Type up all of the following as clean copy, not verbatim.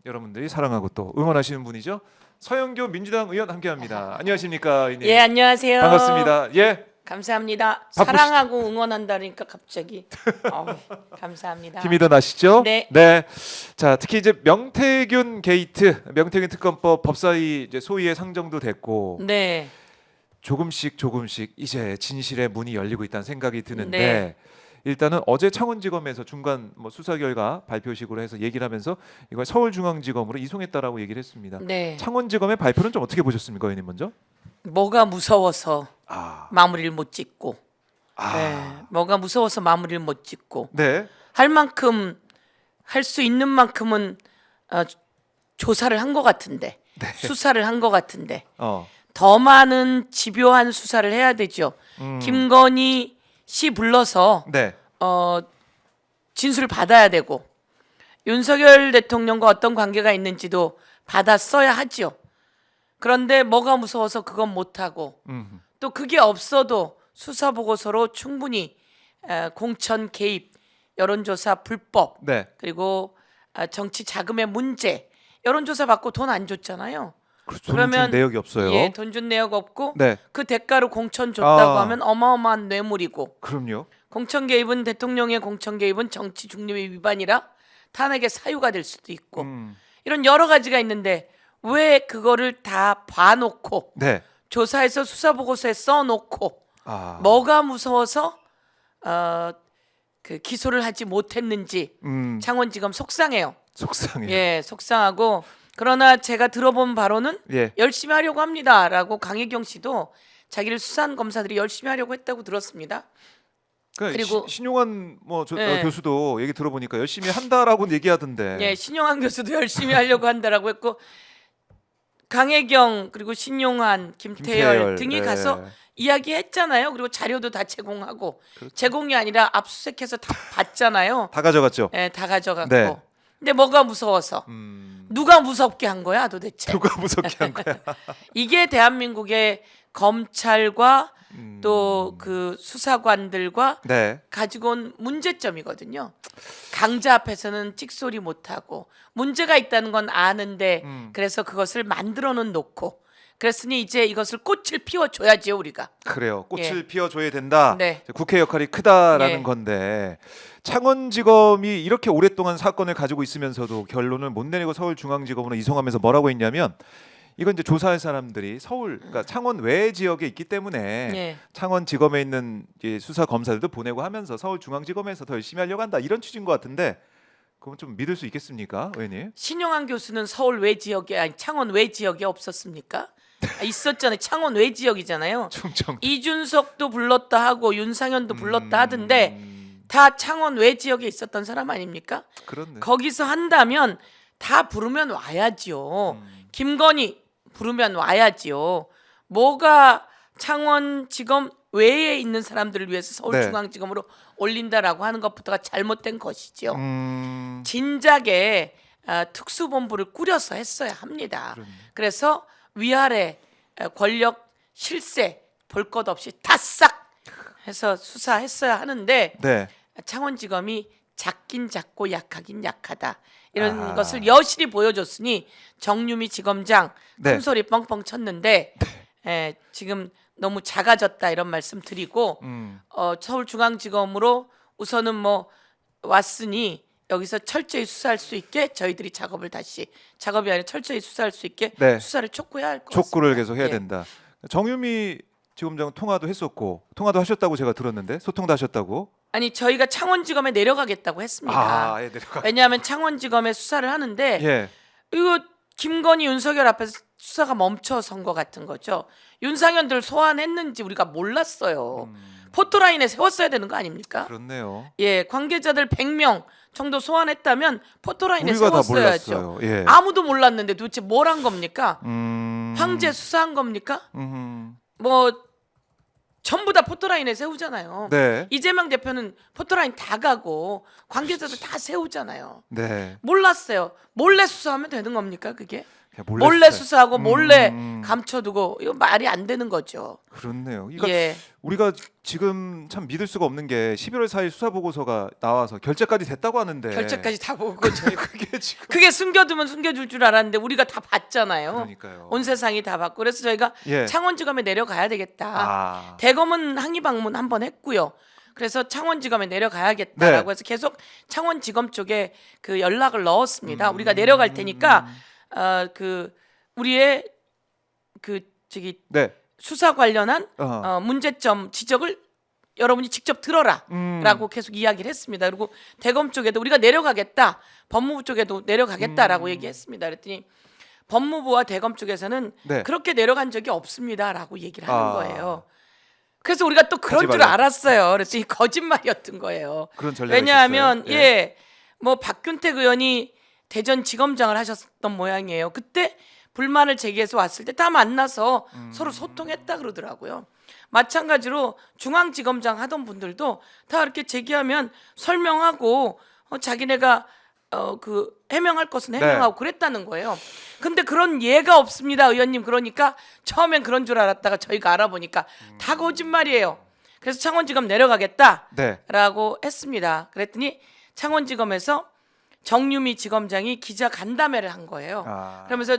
여러분들이 사랑하고 또 응원하시는 분이죠. 서영교 민주당 의원 함께합니다. 안녕하십니까, 의원님. 예, 안녕하세요. 반갑습니다. 예. 감사합니다. 바쁘시죠? 사랑하고 응원한다니까 갑자기. 감사합니다. 힘이 더 나시죠? 네. 자, 특히 이제 명태균 게이트, 명태균 특검법 법사위 이제 소위에 상정도 됐고 네. 조금씩 이제 진실의 문이 열리고 있다는 생각이 드는데 네. 일단은 어제 창원지검에서 중간 수사 결과 발표식으로 해서 얘기를 하면서 이걸 서울중앙지검으로 이송했다라고 얘기를 했습니다. 네. 창원지검의 발표는 좀 어떻게 보셨습니까, 의원님 먼저? 뭐가 무서워서 아, 마무리를 못 짓고. 아, 네. 뭐가 무서워서 마무리를 못 짓고. 네, 할 만큼 할 수 있는 만큼은 조사를 한 것 같은데. 네. 수사를 한 것 같은데. 어, 더 많은 집요한 수사를 해야 되죠. 김건희 씨 불러서 네, 진술을 받아야 되고 윤석열 대통령과 어떤 관계가 있는지도 받았어야 하죠. 그런데 뭐가 무서워서 그건 못하고 또 그게 없어도 수사 보고서로 충분히 공천 개입, 여론조사 불법 네. 그리고 정치 자금의 문제 여론조사 받고 돈 안 줬잖아요. 그렇죠. 그러면 준 내역이 없어요. 예, 돈 준 내역 없고 네, 그 대가로 공천 줬다고 아. 하면 어마어마한 뇌물이고 그럼요. 공천 개입은 대통령의 공천 개입은 정치 중립의 위반이라 탄핵의 사유가 될 수도 있고 이런 여러 가지가 있는데 왜 그거를 다 봐놓고 네, 조사해서 수사 보고서에 써놓고 아, 뭐가 무서워서 그 기소를 하지 못했는지 창원지검 속상해요. 속상해요. 예, 속상하고 그러나 제가 들어본 바로는 예. 열심히 하려고 합니다라고 강혜경 씨도 자기를 수사한 검사들이 열심히 하려고 했다고 들었습니다. 그리고 신용환 예. 교수도 얘기 들어보니까 열심히 한다라고 얘기하던데. 예, 신용환 교수도 열심히 하려고 한다라고 했고 강혜경 그리고 신용환, 김태열 등이 네. 가서 이야기했잖아요. 그리고 자료도 다 제공하고 그렇죠. 제공이 아니라 압수수색해서 다 봤잖아요. 다 가져갔죠. 예, 다 가져갔고. 네. 근데 뭐가 무서워서 누가 무섭게 한 거야 도대체? 누가 무섭게 한 거야? 이게 대한민국의 검찰과 또 그 수사관들과 네. 가지고 온 문제점이거든요. 강자 앞에서는 찍소리 못하고 문제가 있다는 건 아는데 그래서 그것을 만들어는 놓고 그랬으니 이제 이것을 꽃을 피워줘야지요 우리가. 그래요. 꽃을 예. 피워줘야 된다. 네. 국회 역할이 크다라는 예. 건데 창원지검이 이렇게 오랫동안 사건을 가지고 있으면서도 결론을 못 내리고 서울중앙지검으로 이송하면서 뭐라고 했냐면 이건 이제 조사할 사람들이 그러니까 창원 외 지역에 있기 때문에 예. 창원지검에 있는 이제 수사 검사들도 보내고 하면서 서울중앙지검에서 더 열심히 하려고 한다 이런 취지인 것 같은데 그건 좀 믿을 수 있겠습니까, 의원님? 신용환 교수는 서울 외 지역에 아니 창원 외 지역에 없었습니까? 있었잖아요. 창원 외 지역이잖아요. 충청. 이준석도 불렀다 하고 윤상현도 불렀다 하던데 다 창원 외 지역에 있었던 사람 아닙니까? 그렇네. 거기서 한다면 다 부르면 와야지요. 김건희 부르면 와야지요. 뭐가 창원지검 외에 있는 사람들을 위해서 서울중앙지검으로 올린다라고 하는 것부터가 잘못된 것이죠. 진작에 특수본부를 꾸려서 했어야 합니다. 그렇네. 그래서 위아래 권력 실세 볼 것 없이 다 싹 해서 수사했어야 하는데 네. 창원지검이 작긴 작고 약하긴 약하다 이런 아. 것을 여실히 보여줬으니 정유미 지검장 네. 큰 소리 뻥뻥 쳤는데 지금 너무 작아졌다 이런 말씀 드리고 서울중앙지검으로 우선은 왔으니 여기서 철저히 수사할 수 있게 저희들이 작업이 아니라 철저히 수사할 수 있게 네. 수사를 촉구해야 할 것 같습니다. 촉구를 계속 해야 예. 된다. 정유미 지검장 통화도 했었고 통화도 하셨다고 제가 들었는데 소통도 하셨다고. 아니 저희가 창원지검에 내려가겠다고 했습니다. 예, 내려가. 왜냐하면 창원지검에 수사를 하는데 예. 이거 김건희 윤석열 앞에서 수사가 멈춰선 것 같은 거죠. 윤상현들 소환했는지 우리가 몰랐어요. 포토라인에 세웠어야 되는 거 아닙니까? 그렇네요. 예, 관계자들 100명 정도 소환했다면 포토라인에 우리가 다 세웠어야죠. 몰랐어요. 예. 아무도 몰랐는데 도대체 뭘 한 겁니까? 황제 수사한 겁니까? 전부 다 포토라인에 세우잖아요. 네. 이재명 대표는 포토라인 다 가고 관계자들 다 세우잖아요. 네. 몰랐어요. 몰래 수사하면 되는 겁니까 그게? 그냥 몰래 수사해. 수사하고 몰래 감춰두고 이거 말이 안 되는 거죠. 그렇네요. 그러니까 예. 우리가 지금 참 믿을 수가 없는 게 11월 4일 수사 보고서가 나와서 결재까지 됐다고 하는데 결제까지 다 보고 저희 그게 지금 그게 숨겨두면 숨겨줄 줄 알았는데 우리가 다 봤잖아요. 그러니까요. 온 세상이 다 봤고 그래서 저희가 예. 창원지검에 내려가야 되겠다. 아. 대검은 항의 방문 한번 했고요. 그래서 창원지검에 내려가야겠다라고 네. 해서 계속 창원지검 쪽에 그 연락을 넣었습니다. 우리가 내려갈 테니까 그 우리의 그 저기 네. 수사 관련한 어허. 문제점 지적을 여러분이 직접 들어라라고 계속 이야기를 했습니다. 그리고 대검 쪽에도 우리가 내려가겠다, 법무부 쪽에도 내려가겠다라고 얘기했습니다. 그랬더니 법무부와 대검 쪽에서는 네. 그렇게 내려간 적이 없습니다라고 얘기를 하는 아. 거예요. 그래서 우리가 또 그런 하지 줄 말라고. 알았어요. 그랬더니 거짓말이었던 거예요. 그런 전략이 왜냐하면 있었어요. 예, 뭐 박균택 의원이 대전지검장을 하셨던 모양이에요. 그때 불만을 제기해서 왔을 때 다 만나서 서로 소통했다 그러더라고요. 마찬가지로 중앙지검장 하던 분들도 다 이렇게 제기하면 설명하고 자기네가 그 해명할 것은 해명하고 그랬다는 거예요. 근데 그런 예가 없습니다, 의원님. 그러니까 처음엔 그런 줄 알았다가 저희가 알아보니까 다 거짓말이에요. 그래서 창원지검 내려가겠다라고 네. 했습니다. 그랬더니 창원지검에서 정유미 지검장이 기자 간담회를 한 거예요. 아. 그러면서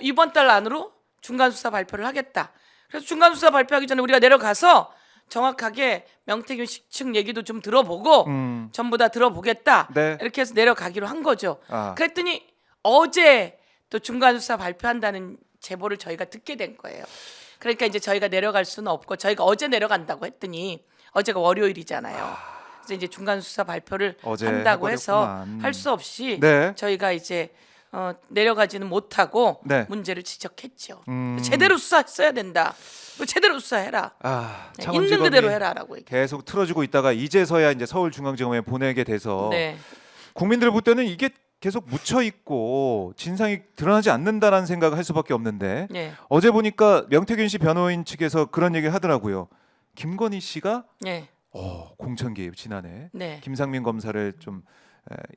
이번 달 안으로 중간 수사 발표를 하겠다. 그래서 중간 수사 발표하기 전에 우리가 내려가서 정확하게 명태균 씨 측 얘기도 좀 들어보고 전부 다 들어보겠다. 네. 이렇게 해서 내려가기로 한 거죠. 아. 그랬더니 어제 또 중간 수사 발표한다는 제보를 저희가 듣게 된 거예요. 그러니까 이제 저희가 내려갈 수는 없고 저희가 어제 내려간다고 했더니 어제가 월요일이잖아요. 그래서 이제 중간 수사 발표를 어제 한다고 해서 해버렸구만. 할 수 없이 네. 저희가 이제 내려가지는 못하고 네. 문제를 지적했죠. 제대로 수사했어야 된다. 제대로 수사해라. 아, 네, 창원지검이 있는 그대로 해라라고 얘기. 계속 틀어주고 있다가 이제서야 이제 서울중앙지검에 보내게 돼서 네, 국민들 볼 때는 이게 계속 묻혀 있고 진상이 드러나지 않는다라는 생각을 할 수밖에 없는데 네, 어제 보니까 명태균 씨 변호인 측에서 그런 얘기를 하더라고요. 김건희 씨가 네, 공천 개입 지난해 네. 김상민 검사를 좀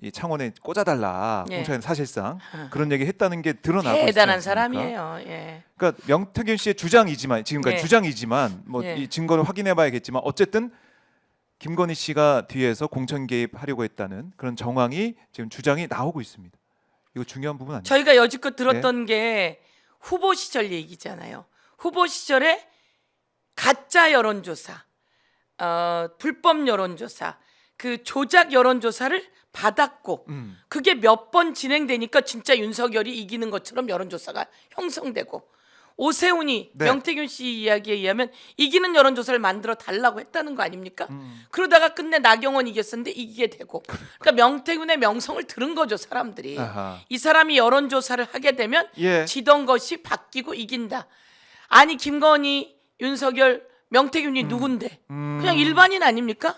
이 창원에 꽂아달라. 네. 공천에 사실상 그런 얘기 했다는 게 드러나고 있지 대단한 않습니까? 사람이에요. 예. 그러니까 명태균 씨의 주장이지만 지금까지 네. 주장이지만 뭐 네. 이 증거를 확인해봐야겠지만 어쨌든 김건희 씨가 뒤에서 공천 개입하려고 했다는 그런 정황이 지금 주장이 나오고 있습니다. 이거 중요한 부분 아니에요? 저희가 여지껏 들었던 게 후보 시절 얘기잖아요. 후보 시절에 가짜 여론조사, 불법 여론조사, 그 조작 여론조사를 받았고 그게 몇 번 진행되니까 진짜 윤석열이 이기는 것처럼 여론조사가 형성되고 오세훈이 네. 명태균 씨 이야기에 의하면 이기는 여론조사를 만들어 달라고 했다는 거 아닙니까? 그러다가 끝내 나경원 이겼었는데 이기게 되고 그러니까 명태균의 명성을 들은 거죠 사람들이. 아하. 이 사람이 여론조사를 하게 되면 예. 지던 것이 바뀌고 이긴다. 아니 김건희, 윤석열, 명태균이 누군데? 그냥 일반인 아닙니까?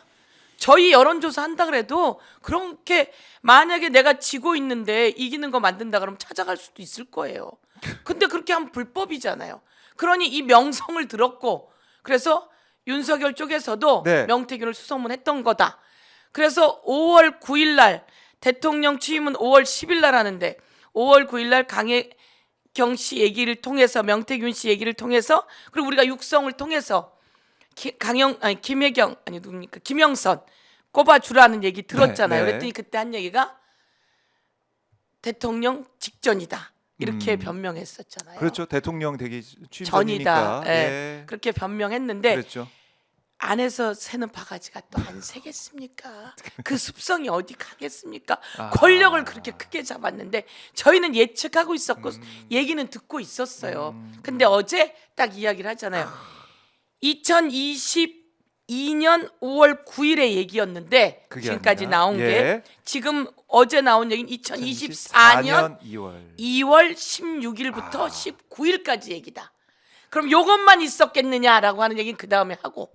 저희 여론조사 한다 그래도 그렇게 만약에 내가 지고 있는데 이기는 거 만든다 그러면 찾아갈 수도 있을 거예요. 근데 그렇게 하면 불법이잖아요. 그러니 이 명성을 들었고 그래서 윤석열 쪽에서도 네. 명태균을 수소문했던 거다. 그래서 5월 9일 날 대통령 취임은 5월 10일 날 하는데 5월 9일 날 강혜경 씨 얘기를 통해서 명태균 씨 얘기를 통해서 그리고 우리가 육성을 통해서 김혜경 아니 누굽니까 김영선 꼽아주라는 얘기 들었잖아요. 네, 네. 그랬더니 그때 한 얘기가 대통령 직전이다 이렇게 변명했었잖아요. 그렇죠. 대통령 되기 취임 전이다. 전이니까. 예. 그렇게 변명했는데 그랬죠. 안에서 새는 바가지가 또 안 새겠습니까? 그 습성이 어디 가겠습니까? 아. 권력을 그렇게 크게 잡았는데 저희는 예측하고 있었고 얘기는 듣고 있었어요. 근데 어제 딱 이야기를 하잖아요. 2022년 5월 9일의 얘기였는데 그게 지금까지 아니라. 나온 예. 게 지금 어제 나온 얘기는 2024년 2월. 2월 16일부터 19일까지 얘기다. 그럼 요것만 있었겠느냐라고 하는 얘기는 그 다음에 하고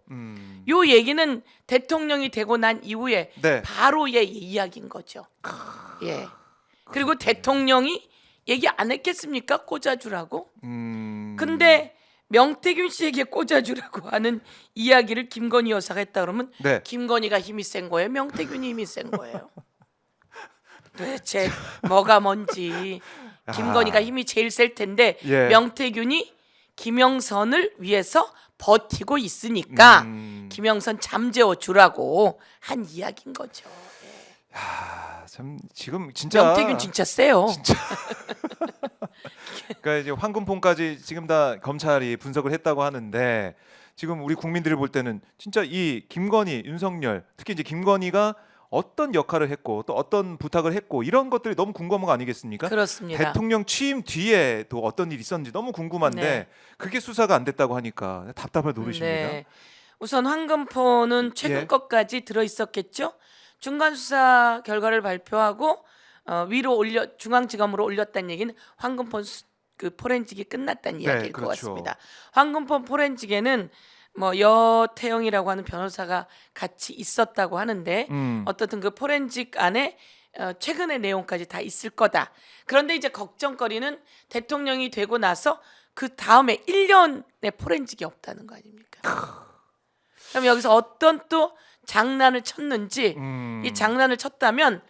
요 얘기는 대통령이 되고 난 이후에 네. 바로의 이야기인 거죠. 예. 그리고 대통령이 얘기 안 했겠습니까? 꽂아주라고. 근데 명태균 씨에게 꽂아주라고 하는 이야기를 김건희 여사가 했다 그러면 네. 김건희가 힘이 센 거예요? 명태균이 힘이 센 거예요? 도대체 뭐가 뭔지 김건희가 힘이 제일 셀 텐데 예. 명태균이 김영선을 위해서 버티고 있으니까 김영선 잠재워 주라고 한 이야기인 거죠. 참 지금 진짜 명태균 진짜 세요. 그러니까 이제 황금폰까지 지금 다 검찰이 분석을 했다고 하는데 지금 우리 국민들이 볼 때는 진짜 이 김건희, 윤석열, 특히 이제 김건희가 어떤 역할을 했고 또 어떤 부탁을 했고 이런 것들이 너무 궁금한 거 아니겠습니까? 그렇습니다. 대통령 취임 뒤에 또 어떤 일이 있었는지 너무 궁금한데 네. 그게 수사가 안 됐다고 하니까 답답할 노릇입니다. 네. 우선 황금폰은 최근 예. 것까지 들어 있었겠죠. 중간 수사 결과를 발표하고 위로 올려 중앙지검으로 올렸다는 얘기는 황금폰 그 포렌식이 끝났다는 이야기일 것 그렇죠. 같습니다. 황금폰 포렌식에는 뭐 여태영이라고 하는 변호사가 같이 있었다고 하는데 어떻든 그 포렌식 안에 최근의 내용까지 다 있을 거다. 그런데 이제 걱정거리는 대통령이 되고 나서 그 다음에 1년의 포렌식이 없다는 거 아닙니까? 그럼 여기서 어떤 또 장난을 쳤는지 이 장난을 쳤다면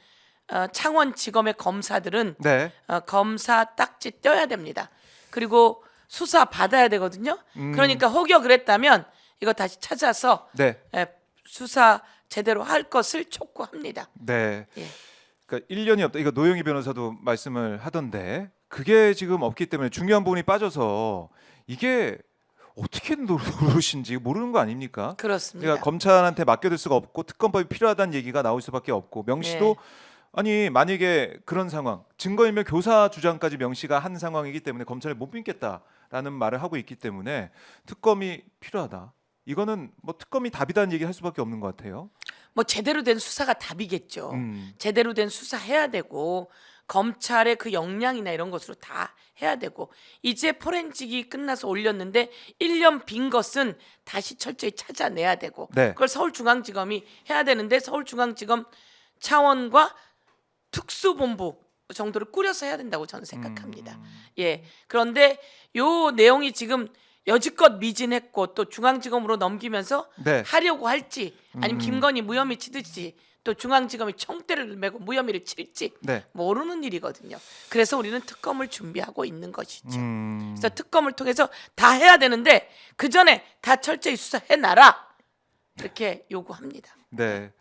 창원지검의 검사들은 네. 검사 딱지 떼야 됩니다. 그리고 수사 받아야 되거든요. 그러니까 혹여 그랬다면 이거 다시 찾아서 네. 수사 제대로 할 것을 촉구합니다. 네. 예. 그러니까 1년이 없다. 이거 노영희 변호사도 말씀을 하던데 그게 지금 없기 때문에 중요한 부분이 빠져서 이게 어떻게 노릇인지 모르는 거 아닙니까? 그렇습니다. 그러니까 검찰한테 맡겨둘 수가 없고 특검법이 필요하다는 얘기가 나올 수밖에 없고 명 씨도 아니 만약에 그런 상황 증거인멸 교사 주장까지 명 씨가 한 상황이기 때문에 검찰을 못 믿겠다라는 말을 하고 있기 때문에 특검이 필요하다. 이거는 뭐 특검이 답이다는 얘기 할 수밖에 없는 것 같아요. 뭐 제대로 된 수사가 답이겠죠. 제대로 된 수사해야 되고 검찰의 그 역량이나 이런 것으로 다 해야 되고 이제 포렌식이 끝나서 올렸는데 1년 빈 것은 다시 철저히 찾아내야 되고 네. 그걸 서울중앙지검이 해야 되는데 서울중앙지검 차원과 특수본부 정도를 꾸려서 해야 된다고 저는 생각합니다. 예. 그런데 요 내용이 지금 여지껏 미진했고 또 중앙지검으로 넘기면서 네. 하려고 할지 아니면 김건희 무혐의 치듯이 또 중앙지검이 총대를 메고 무혐의를 칠지 네. 모르는 일이거든요. 그래서 우리는 특검을 준비하고 있는 것이죠. 음. 그래서 특검을 통해서 다 해야 되는데 그 전에 다 철저히 수사해놔라 이렇게 요구합니다. 네.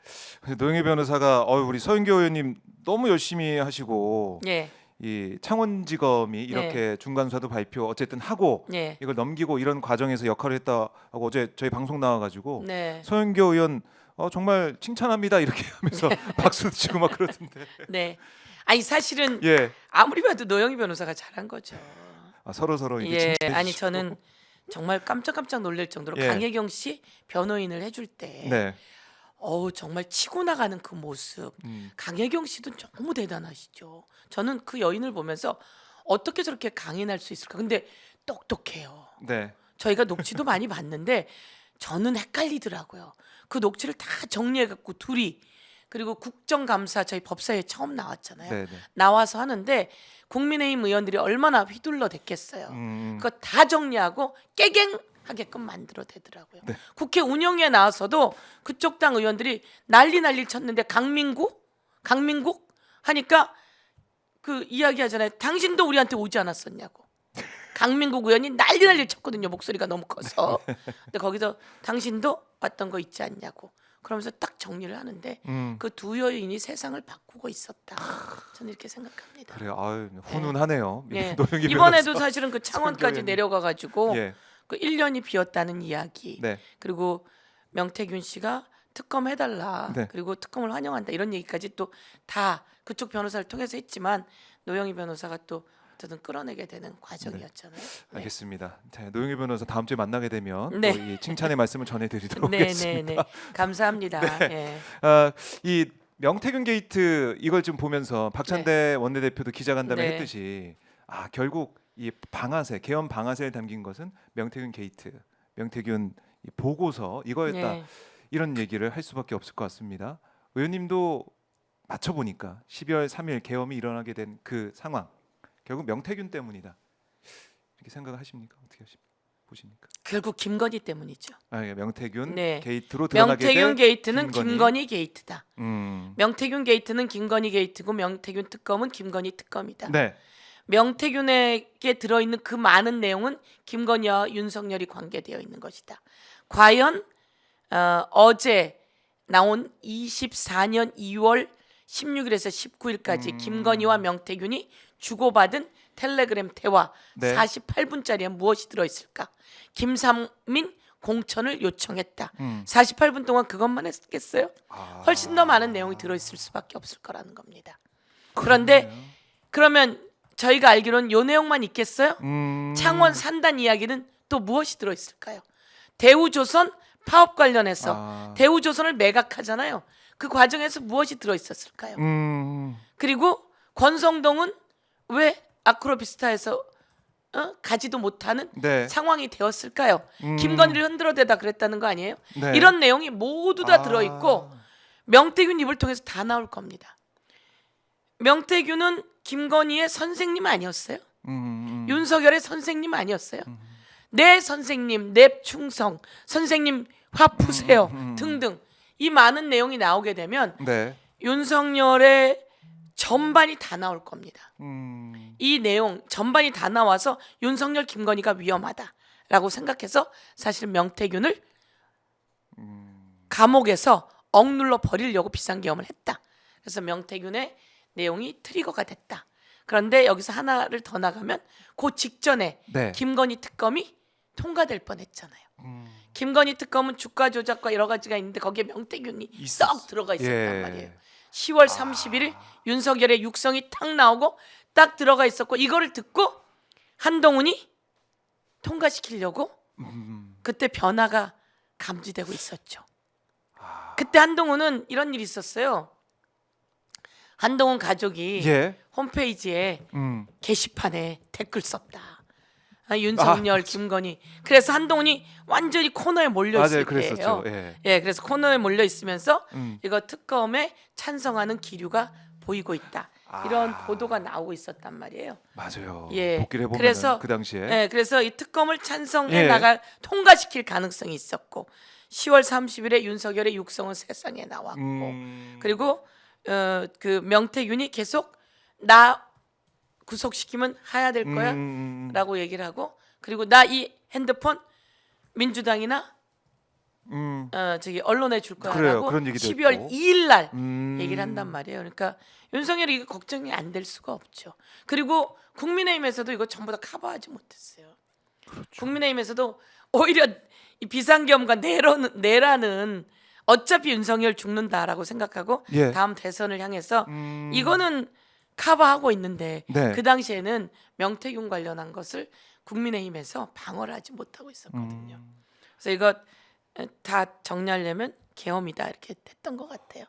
노영희 변호사가 우리 서윤교 의원님 너무 열심히 하시고 예, 이 창원지검이 이렇게 중간 수사도 발표 어쨌든 하고 예, 이걸 넘기고 이런 과정에서 역할을 했다 하고 어제 저희 방송 나와가지고 네, 서윤교 의원 정말 칭찬합니다 이렇게 하면서 박수 치고 막 그러던데. 네. 아니 사실은 예. 아무리 봐도 노영희 변호사가 잘한 거죠. 서로 이렇게 예, 칭찬해 아니 주시고. 저는 정말 깜짝깜짝 놀랄 정도로 예. 강혜경 씨 변호인을 해줄 때, 네. 정말 치고 나가는 그 모습. 강혜경 씨도 너무 대단하시죠. 저는 그 여인을 보면서 어떻게 저렇게 강인할 수 있을까? 근데 똑똑해요. 네. 저희가 녹취도 많이 봤는데 저는 헷갈리더라고요. 그 녹취를 다 정리해갖고 둘이 그리고 국정감사 저희 법사위에 처음 나왔잖아요. 네, 네. 나와서 하는데 국민의힘 의원들이 얼마나 휘둘러 댔겠어요. 그거 다 정리하고 깨갱하게끔 만들어대더라고요. 네. 국회 운영위에 나와서도 그쪽 당 의원들이 난리 쳤는데 강민국 하니까 그 이야기하잖아요. 당신도 우리한테 오지 않았었냐고. 강민국 의원이 난리 쳤거든요. 목소리가 너무 커서. 근데 거기서 당신도 왔던 거 있지 않냐고. 그러면서 딱 정리를 하는데 그 두 여인이 세상을 바꾸고 있었다. 저는 이렇게 생각합니다. 그래요. 훈훈하네요. 예. 노영희 이번에도 변호사. 사실은 그 창원까지 의원님. 내려가 가지고 예. 그 1년이 비었다는 이야기. 네. 그리고 명태균 씨가 특검 해달라. 네. 그리고 특검을 환영한다. 이런 얘기까지 또 다 그쪽 변호사를 통해서 했지만 노영희 변호사가 또 어쨌든 끌어내게 되는 과정이었잖아요. 네. 알겠습니다. 자, 노영희 변호사 다음 주에 만나게 되면 네. 또 이 칭찬의 말씀을 전해드리도록 네, 하겠습니다. 네, 네. 감사합니다. 예. 이 명태균 게이트 이걸 좀 보면서 박찬대 원내대표도 기자간담회 네. 했듯이 결국 이 방아쇠 개헌 방아쇠를 담긴 것은 명태균 게이트, 명태균 이 보고서 이거였다. 네. 이런 얘기를 할 수밖에 없을 것 같습니다. 의원님도 맞춰보니까 12월 3일 계엄이 일어나게 된 그 상황 결국 명태균 때문이다 이렇게 생각을 하십니까? 어떻게 보십니까? 결국 김건희 때문이죠. 명태균 네. 게이트로 들어가게 명태균 된 게이트는 김건희 게이트다. 음. 명태균 게이트는 김건희 게이트고 명태균 특검은 김건희 특검이다. 네. 명태균에게 들어있는 그 많은 내용은 김건희와 윤석열이 관계되어 있는 것이다. 과연 어제 나온 24년 2월 16일에서 19일까지 김건희와 명태균이 주고받은 텔레그램 대화 네. 48분짜리에 무엇이 들어있을까? 김삼민 공천을 요청했다. 48분 동안 그것만 했겠어요? 훨씬 더 많은 내용이 들어있을 수밖에 없을 거라는 겁니다. 그런데 그러면 저희가 알기로는 요 내용만 있겠어요? 창원 산단 이야기는 또 무엇이 들어있을까요? 대우조선 파업 관련해서 대우조선을 매각하잖아요. 그 과정에서 무엇이 들어있었을까요? 그리고 권성동은 왜 아크로비스타에서 가지도 못하는 네. 상황이 되었을까요? 김건희를 흔들어대다 그랬다는 거 아니에요? 네. 이런 내용이 모두 다 들어있고 명태균 입을 통해서 다 나올 겁니다. 명태균은 김건희의 선생님 아니었어요? 윤석열의 선생님 아니었어요? 내 선생님, 내 충성, 선생님 화 푸세요 등등 이 많은 내용이 나오게 되면 네. 윤석열의 전반이 다 나올 겁니다. 이 내용 전반이 다 나와서 윤석열, 김건희가 위험하다라고 생각해서 사실 명태균을 감옥에서 억눌러 버리려고 비상계엄을 했다. 그래서 명태균의 내용이 트리거가 됐다. 그런데 여기서 하나를 더 나가면 그 직전에 네. 김건희 특검이 통과될 뻔했잖아요. 김건희 특검은 주가 조작과 여러 가지가 있는데 거기에 명태균이 썩 들어가 있었단 말이에요. 10월 31일 윤석열의 육성이 탁 나오고 딱 들어가 있었고 이거를 듣고 한동훈이 통과시키려고 그때 변화가 감지되고 있었죠. 그때 한동훈은 이런 일이 있었어요. 한동훈 가족이 예. 홈페이지에 게시판에 댓글 썼다. 윤석열, 김건희. 그래서 한동훈이 완전히 코너에 몰려 있을 맞아요. 때예요. 그랬었죠. 예. 예, 그래서 코너에 몰려 있으면서 이거 특검에 찬성하는 기류가 보이고 있다. 이런 보도가 나오고 있었단 말이에요. 맞아요. 예. 복귀를 해보면 그래서 그 당시에 예, 그래서 이 특검을 찬성해 예. 나갈 통과시킬 가능성이 있었고 10월 30일에 윤석열의 육성은 세상에 나왔고 그리고 그 명태균이 계속 나 구속시키면 하야 될 거야 라고 얘기를 하고 그리고 나 이 핸드폰 민주당이나 저기 언론에 줄 거야 그래요. 라고 그런 얘기도 12월 했고. 2일 날 얘기를 한단 말이에요. 그러니까 윤석열이 이거 걱정이 안 될 수가 없죠. 그리고 국민의힘에서도 이거 전부 다 커버하지 못했어요. 그렇죠. 국민의힘에서도 오히려 이 비상계엄과 내라는 어차피 윤석열 죽는다라고 생각하고 예. 다음 대선을 향해서 이거는 커버하고 있는데 네. 그 당시에는 명태균 관련한 것을 국민의힘에서 방어를 하지 못하고 있었거든요. 그래서 이거 다 정리하려면 계엄이다 이렇게 됐던 것 같아요.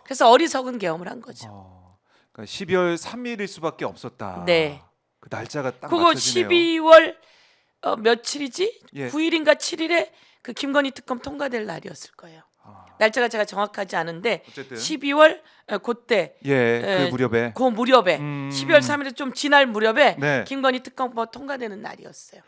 그래서 어리석은 계엄을 한 거죠. 그러니까 12월 3일일 수밖에 없었다. 네. 그 날짜가 딱 그거 맞춰지네요. 12월 며칠이지? 예. 9일인가 7일에 그 김건희 특검 통과될 날이었을 거예요. 날짜가 제가 정확하지 않은데 어쨌든 12월 그때 그 무렵에 그 무렵에 12월 3일에 좀 지날 무렵에 네. 김건희 특검법 통과되는 날이었어요.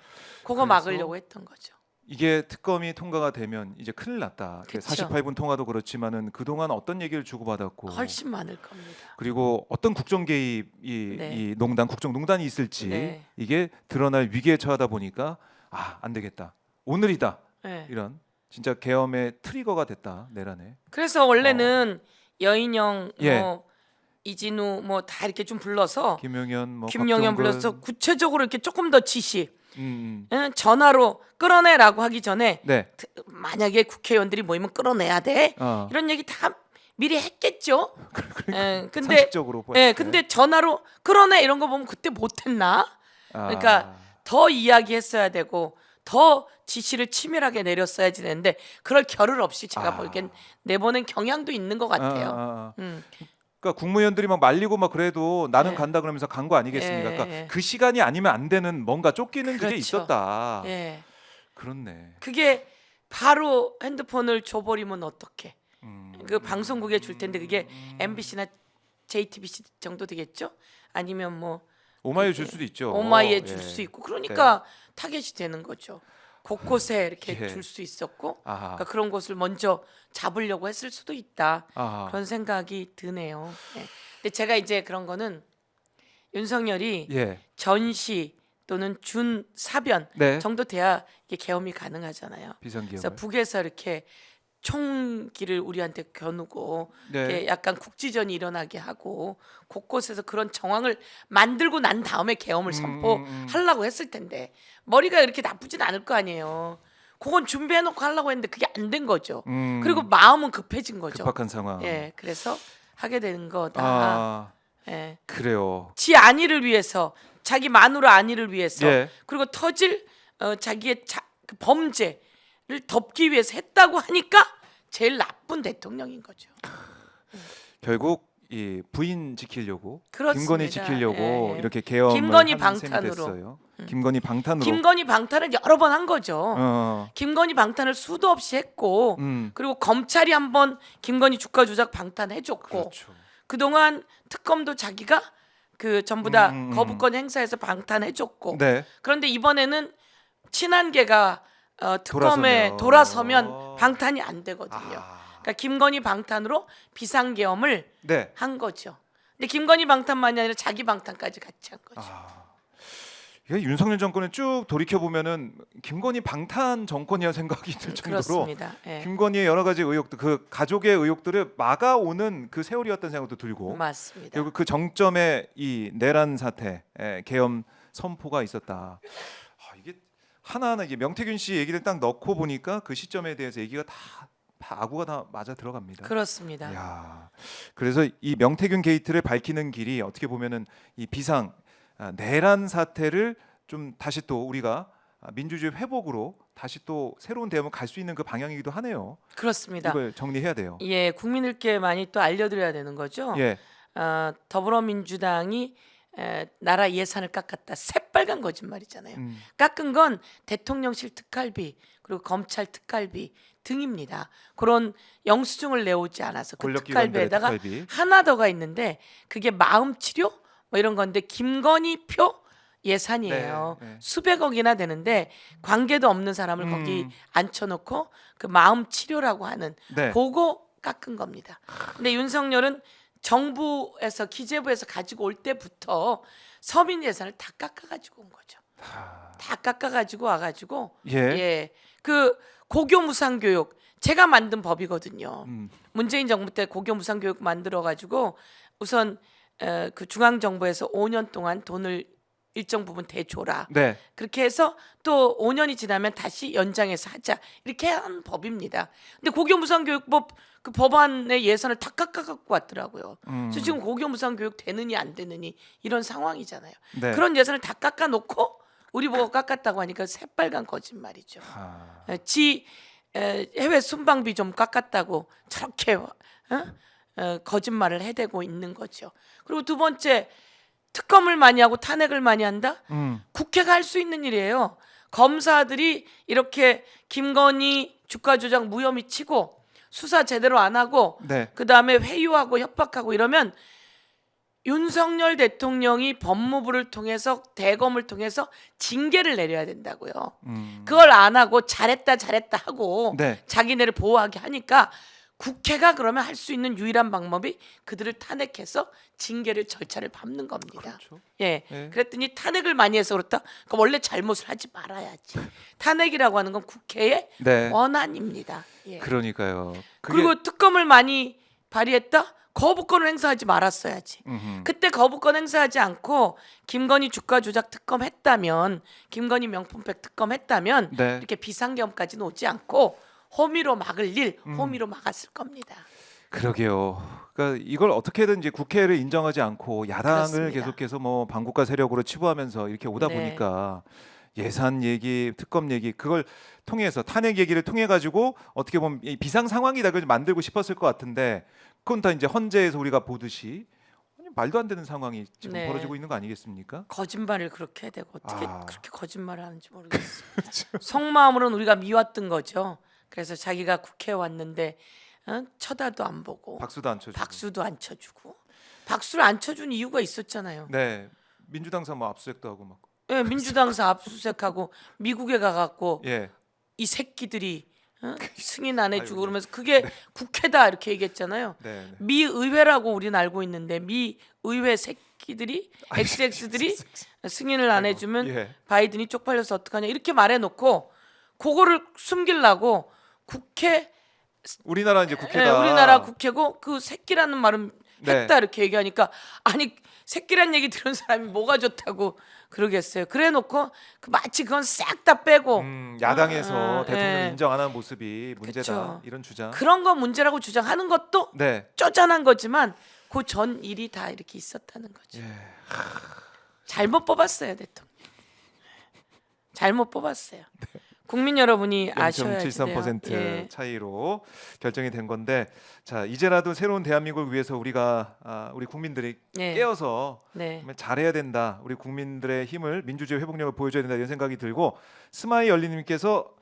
그거 그래서 막으려고 했던 거죠. 이게 특검이 통과가 되면 이제 큰일 났다. 그쵸. 48분 통화도 그렇지만은 그동안 어떤 얘기를 주고받았고 훨씬 많을 겁니다. 그리고 어떤 국정 개입이 네. 이 농단 국정농단이 있을지 네. 이게 드러날 위기에 처하다 보니까 안 되겠다. 오늘이다. 네. 이런 진짜 계엄의 트리거가 됐다. 내란에. 그래서 원래는 여인영 예. 뭐 이진우 뭐 다 이렇게 좀 불러서 김용현 뭐 김용현 곽종근. 불러서 구체적으로 이렇게 조금 더 지시 음. 전화로 끌어내라고 하기 전에 네. 만약에 국회의원들이 모이면 끌어내야 돼 이런 얘기 다 미리 했겠죠. 근데 상식적으로 보았을 때. 근데 전화로 끌어내 이런 거 보면 그때 못했나? 그러니까 더 이야기했어야 되고 더 지시를 치밀하게 내렸어야지 되는데 그럴 겨를 없이 제가 보기엔 내보낸 경향도 있는 것 같아요. 그러니까 국무위원들이 막 말리고 막 그래도 나는 예. 간다 그러면서 간 거 아니겠습니까? 예, 그러니까 예. 그 시간이 아니면 안 되는 뭔가 쫓기는 그게 그렇죠. 있었다. 예. 그렇네. 그게 바로 핸드폰을 줘버리면 어떡해? 그 방송국에 줄 텐데 그게 MBC나 JTBC 정도 되겠죠? 아니면 뭐 오마이에 줄 수도 있죠. 오마이에 줄 예. 수 있고 그러니까 타겟이 되는 거죠. 곳곳에 이렇게 예. 줄 수 있었고 아하. 그러니까 그런 곳을 먼저 잡으려고 했을 수도 있다. 아하. 그런 생각이 드네요. 네. 근데 제가 이제 그런 거는 윤석열이 예. 전시 또는 준 사변 네. 정도 돼야 이게 계엄이 가능하잖아요. 비상기업. 그래서 북에서 이렇게 총기를 우리한테 겨누고 네. 이렇게 약간 국지전이 일어나게 하고 곳곳에서 그런 정황을 만들고 난 다음에 계엄을 선포하려고 했을 텐데 머리가 이렇게 나쁘진 않을 거 아니에요. 그건 준비해놓고 하려고 했는데 그게 안 된 거죠. 그리고 마음은 급해진 거죠. 급박한 상황. 예, 그래서 하게 되는 거다. 아, 예. 그래요. 지 안위를 위해서, 자기 마누라 안위를 위해서, 예. 그리고 터질 자기의 그 범죄를 덮기 위해서 했다고 하니까 제일 나쁜 대통령인 거죠. 결국 이 부인 지키려고, 그렇습니다. 김건희 지키려고 예. 이렇게 계엄을 김건희 한 셈이 방탄으로. 됐어요. 김건희 방탄으로. 김건희 방탄을 여러 번 한 거죠. 어. 김건희 방탄을 수도 없이 했고, 그리고 검찰이 한번 김건희 주가 조작 방탄해줬고, 그렇죠. 그동안 특검도 자기가 그 전부 다 거부권 행사해서 방탄해줬고, 네. 그런데 이번에는 친한계가 특검에 돌아서면 방탄이 안 되거든요. 그러니까 김건희 방탄으로 비상계엄을 네. 한 거죠. 근데 김건희 방탄만이 아니라 자기 방탄까지 같이 한 거죠. 이게 윤석열 정권을 쭉 돌이켜 보면은 김건희 방탄 정권이야 생각이 들 정도로 그렇습니다. 예. 김건희의 여러 가지 의혹들, 그 가족의 의혹들을 막아오는 그 세월이었다는 생각도 들고, 맞습니다. 그리고 그 정점에 이 내란 사태, 계엄 선포가 있었다. 이게 하나하나 이게 명태균 씨 얘기를 딱 넣고 보니까 그 시점에 대해서 얘기가 다 아구가 다 맞아 들어갑니다. 그렇습니다. 야, 그래서 이 명태균 게이트를 밝히는 길이 어떻게 보면은 이 비상 내란 사태를 좀 다시 또 우리가 민주주의 회복으로 다시 또 새로운 대응을 갈 수 있는 그 방향이기도 하네요. 그렇습니다. 이걸 정리해야 돼요. 예, 국민들께 많이 또 알려드려야 되는 거죠. 예, 더불어민주당이 나라 예산을 깎았다. 새빨간 거짓말이잖아요. 음. 깎은 건 대통령실 특활비 그리고 검찰 특활비 등입니다. 그런 영수증을 내오지 않아서 그 권력기관들의 특활비에다가 특활비. 하나 더가 있는데 그게 마음치료 뭐 이런 건데 김건희 표 예산이에요. 네, 네. 수백억이나 되는데 관계도 없는 사람을 거기 앉혀놓고 그 마음 치료라고 하는 네. 보고 깎은 겁니다. 근데 윤석열은 정부에서 기재부에서 가지고 올 때부터 서민 예산을 다 깎아가지고 온 거죠. 다 깎아가지고 와가지고 예. 그 고교 무상교육 제가 만든 법이거든요. 음. 문재인 정부 때 고교 무상교육 만들어가지고 우선 그 중앙 정부에서 5년 동안 돈을 일정 부분 대줘라. 네. 그렇게 해서 또 5년이 지나면 다시 연장해서 하자. 이렇게 한 법입니다. 근데 고교 무상교육법 그 법안의 예산을 다 깎아 갖고 왔더라고요. 그래서 지금 고교 무상교육 되느니 안 되느니 이런 상황이잖아요. 네. 그런 예산을 다 깎아 놓고 우리 보고 깎았다고 하니까 새빨간 거짓말이죠. 지 해외 순방비 좀 깎았다고 저렇게 거짓말을 해대고 있는 거죠. 그리고 두 번째 특검을 많이 하고 탄핵을 많이 한다? 국회가 할 수 있는 일이에요. 검사들이 이렇게 김건희 주가 조작 무혐의 치고 수사 제대로 안 하고 네. 그다음에 회유하고 협박하고 이러면 윤석열 대통령이 법무부를 통해서 대검을 통해서 징계를 내려야 된다고요. 그걸 안 하고 잘했다 하고 네. 자기네를 보호하게 하니까 국회가 그러면 할 수 있는 유일한 방법이 그들을 탄핵해서 징계를 절차를 밟는 겁니다. 그렇죠. 예. 네. 그랬더니 탄핵을 많이 해서 그렇다. 그럼 원래 잘못을 하지 말아야지. 탄핵이라고 하는 건 국회의 네. 권한입니다. 예. 그러니까요. 그리고 특검을 많이 발의했다. 거부권을 행사하지 말았어야지. 음흠. 그때 거부권 행사하지 않고 김건희 주가 조작 특검 했다면, 김건희 명품백 특검 했다면 네. 이렇게 비상계엄까지는 오지 않고 호미로 막을 일, 호미로 막았을 겁니다. 그러게요. 그러니까 이걸 어떻게든 이제 국회를 인정하지 않고 야당을 그렇습니다. 계속해서 뭐 반국가 세력으로 치부하면서 이렇게 오다 네. 보니까 예산 얘기, 특검 얘기 그걸 통해서 탄핵 얘기를 통해 가지고 어떻게 보면 이 비상 상황이다 그걸 만들고 싶었을 것 같은데 그건 다 이제 헌재에서 우리가 보듯이 아니, 말도 안 되는 상황이 지금 네. 벌어지고 있는 거 아니겠습니까? 거짓말을 그렇게 해야 되고 어떻게 아. 그렇게 거짓말을 하는지 모르겠어요. 속마음으로는 우리가 미웠던 거죠. 그래서 자기가 국회에 왔는데 쳐다도 안 보고 박수도 안 쳐주고. 박수도 안 쳐주고 박수를 안 쳐준 이유가 있었잖아요. 네. 민주당사 뭐 압수수색도 하고 막. 예, 민주당사 압수수색하고 미국에 가갖고 예. 이 새끼들이 승인 안 해주고 아이고, 그러면서 그게 국회다 이렇게 얘기했잖아요. 네. 네. 미 의회라고 우리는 알고 있는데 미 의회 새끼들이 XX들이 승인을 안 해주면 예. 바이든이 쪽팔려서 어떡하냐 이렇게 말해놓고 그거를 숨기려고 국회 우리나라 이제 국회다. 우리나라 국회고 그 새끼라는 말은 네. 했다 이렇게 얘기하니까 아니 새끼란 얘기 들은 사람이 뭐가 좋다고 그러겠어요. 그래놓고 그 마치 그건 싹 다 빼고 야당에서 대통령 예. 인정 안 하는 모습이 문제다. 그쵸. 이런 주장. 그런 거 문제라고 주장하는 것도 네. 쪼잔한 거지만 그 전 일이 다 이렇게 있었다는 거죠. 예. 잘못 뽑았어요 대통령. 잘못 뽑았어요. 국민 여러분이 아셔야지 돼요. 0.73% 예. 차이로 결정이 된 건데, 자 이제라도 새로운 대한민국을 위해서 우리가 우리 국민들이 예. 깨어서 네. 잘해야 된다. 우리 국민들의 힘을, 민주주의 회복력을 보여줘야 된다, 이런 생각이 들고, 스마이 열리님께서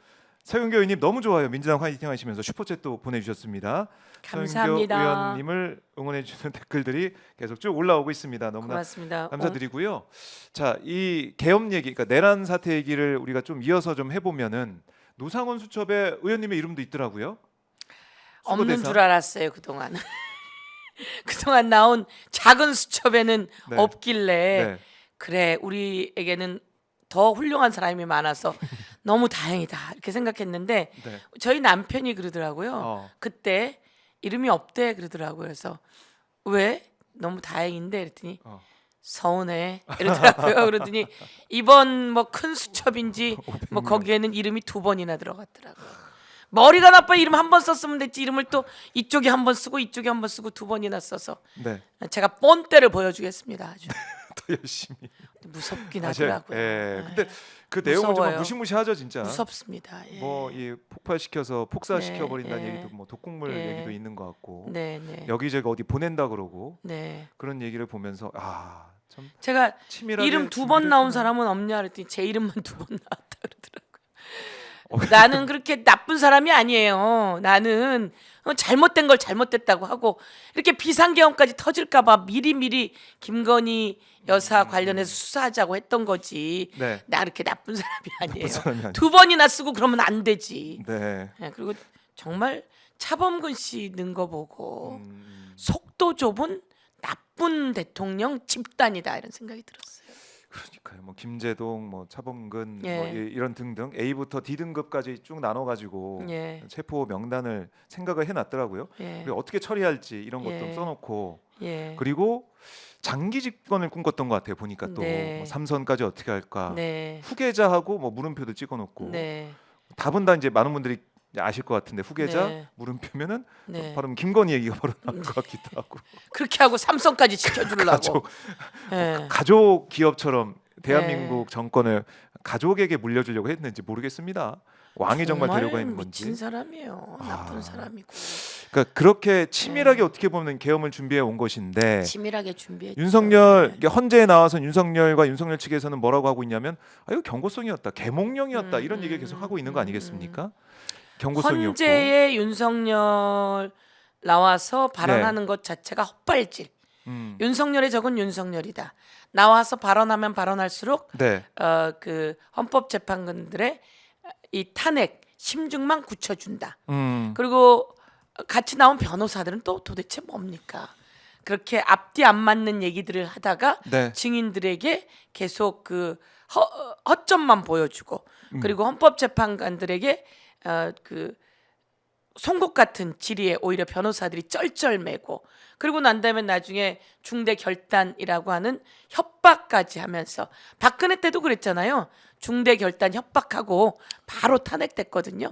서영교 의원님 너무 좋아요. 민주당 화이팅 하시면서 슈퍼챗도 보내주셨습니다. 감사합니다. 서영교 의원님을 응원해주는 댓글들이 계속 쭉 올라오고 있습니다. 너무나 고맙습니다. 감사드리고요. 자, 이 계엄 얘기, 그러니까 내란 사태 얘기를 우리가 좀 이어서 좀 해보면은, 노상원 수첩에 의원님의 이름도 있더라고요. 없는 수고대사. 줄 알았어요 그동안. 그동안 나온 작은 수첩에는 네. 없길래 네. 그래 우리에게는 더 훌륭한 사람이 많아서 너무 다행이다 이렇게 생각했는데 네. 저희 남편이 그러더라고요. 그때 이름이 없대 그러더라고요. 그래서 왜? 너무 다행인데 그랬더니 서운해 이러더라고요. 그러더니 이번 뭐 큰 수첩인지 뭐 거기에는 이름이 2번이나 들어갔더라고요. 머리가 나빠. 이름 한 번 썼으면 됐지. 이름을 또 이쪽에 한 번 쓰고 이쪽에 한 번 쓰고 2번이나 써서 네. 제가 뻔때를 보여주겠습니다. 아주 더 열심히 무섭긴 하셔야- 하더라고요. 예. 예. 근데 그 내용은 무서워요. 좀 무시무시하죠, 진짜. 무섭습니다. 예. 뭐 이 폭발시켜서 폭사시켜 네, 버린다는 예. 얘기도, 뭐 독극물 예. 얘기도 있는 것 같고, 네, 네. 여기저기 어디 보낸다 그러고, 네. 그런 얘기를 보면서 참 제가 치밀하게 이름 2번 준비를 나온 했구나. 사람은 없냐 그랬더니 제 이름만 2번 나왔다 그러더라고요. 나는 그렇게 나쁜 사람이 아니에요. 나는 잘못된 걸 잘못됐다고 하고 이렇게 비상계엄까지 터질까봐 미리미리 김건희 여사 관련해서 수사하자고 했던 거지. 네. 나 그렇게 나쁜 사람이 아니에요. 사람이 아니에요. 2번이나 쓰고 그러면 안 되지. 네. 예, 그리고 정말 차범근 씨 는 거 보고 음, 속도 좁은 나쁜 대통령 집단이다 이런 생각이 들었어요. 그러니까요. 뭐 김재동, 뭐 차범근, 예. 뭐 이런 등등 A부터 D 등급까지 쭉 나눠 가지고 예. 체포 명단을 생각을 해놨더라고요. 예. 그리고 어떻게 처리할지 이런 것도 예. 써놓고, 예. 그리고 장기 집권을 꿈꿨던 것 같아요. 보니까 또 네. 뭐 3선까지 어떻게 할까, 네. 후계자하고 뭐 물음표도 찍어놓고, 네. 답은 다 이제 많은 분들이 이제 아실 것 같은데, 후계자 네. 물음표면은 네. 바로 김건희 얘기가 바로 나올 것 같기도 하고. 그렇게 하고 삼성까지 지켜주려고. 가족, 예. 가족 기업처럼 대한민국 네. 정권을 가족에게 물려주려고 했는지 모르겠습니다. 왕이 정말 데려가 있는 건지. 미친 사람이에요. 나쁜 아. 사람이고. 그러니까 그렇게 치밀하게 어떻게 보면 계엄을 준비해 온 것인데, 치밀하게 준비했죠. 윤석열, 이게 헌재에 나와서 윤석열과 윤석열 측에서는 뭐라고 하고 있냐면, 이거 경고성이었다, 계몽령이었다, 이런 얘기를 계속 하고 있는 거 아니겠습니까? 경고성이었고. 헌재에 윤석열 나와서 발언하는 것 자체가 헛발질. 윤석열의 적은 윤석열이다. 나와서 발언하면 발언할수록 네. 그 헌법재판관들의 이 탄핵 심증만 굳혀준다. 그리고 같이 나온 변호사들은 또 도대체 뭡니까? 그렇게 앞뒤 안 맞는 얘기들을 하다가 네. 증인들에게 계속 그 허점만 보여주고, 그리고 헌법재판관들에게 그 송곳 같은 질의에 오히려 변호사들이 쩔쩔매고, 그리고 난 다음에 나중에 중대 결단이라고 하는 협박까지 하면서, 박근혜 때도 그랬잖아요. 중대 결단 협박하고 바로 탄핵됐거든요.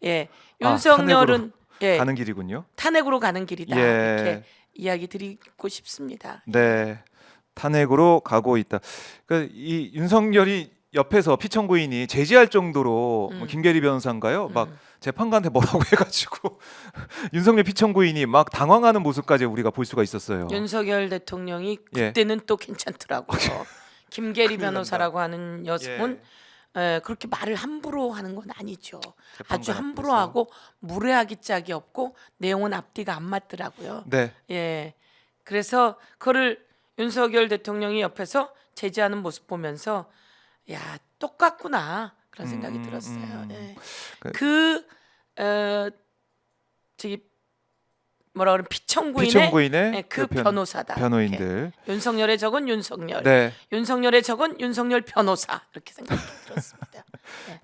예, 윤석열은 예, 가는 길이군요. 탄핵으로 가는 길이다. 예. 이렇게 이야기 드리고 싶습니다. 네, 탄핵으로 가고 있다. 그러니까 이 윤석열이 옆에서 피청구인이 제지할 정도로 뭐 김계리 변호사인가요? 막 재판관한테 뭐라고 해가지고 윤석열 피청구인이 막 당황하는 모습까지 우리가 볼 수가 있었어요. 윤석열 대통령이 예. 그때는 또 괜찮더라고요. 김계리 변호사라고 하는 여성은 그렇게 말을 함부로 하는 건 아니죠. 아주 재판관 함부로 앞에서. 하고 무례하기 짝이 없고 내용은 앞뒤가 안 맞더라고요. 네, 예, 그래서 그거를 윤석열 대통령이 옆에서 제지하는 모습 보면서 야, 똑같구나 그런 생각이 들었어요. 예. 그- 그 저기 뭐라 그러면 피청구인의 피청구인의 네, 그 그 변호사다. 변호인들. 이렇게. 윤석열의 적은 윤석열, 네. 윤석열의 적은 윤석열 변호사 이렇게 생각이 들었습니다.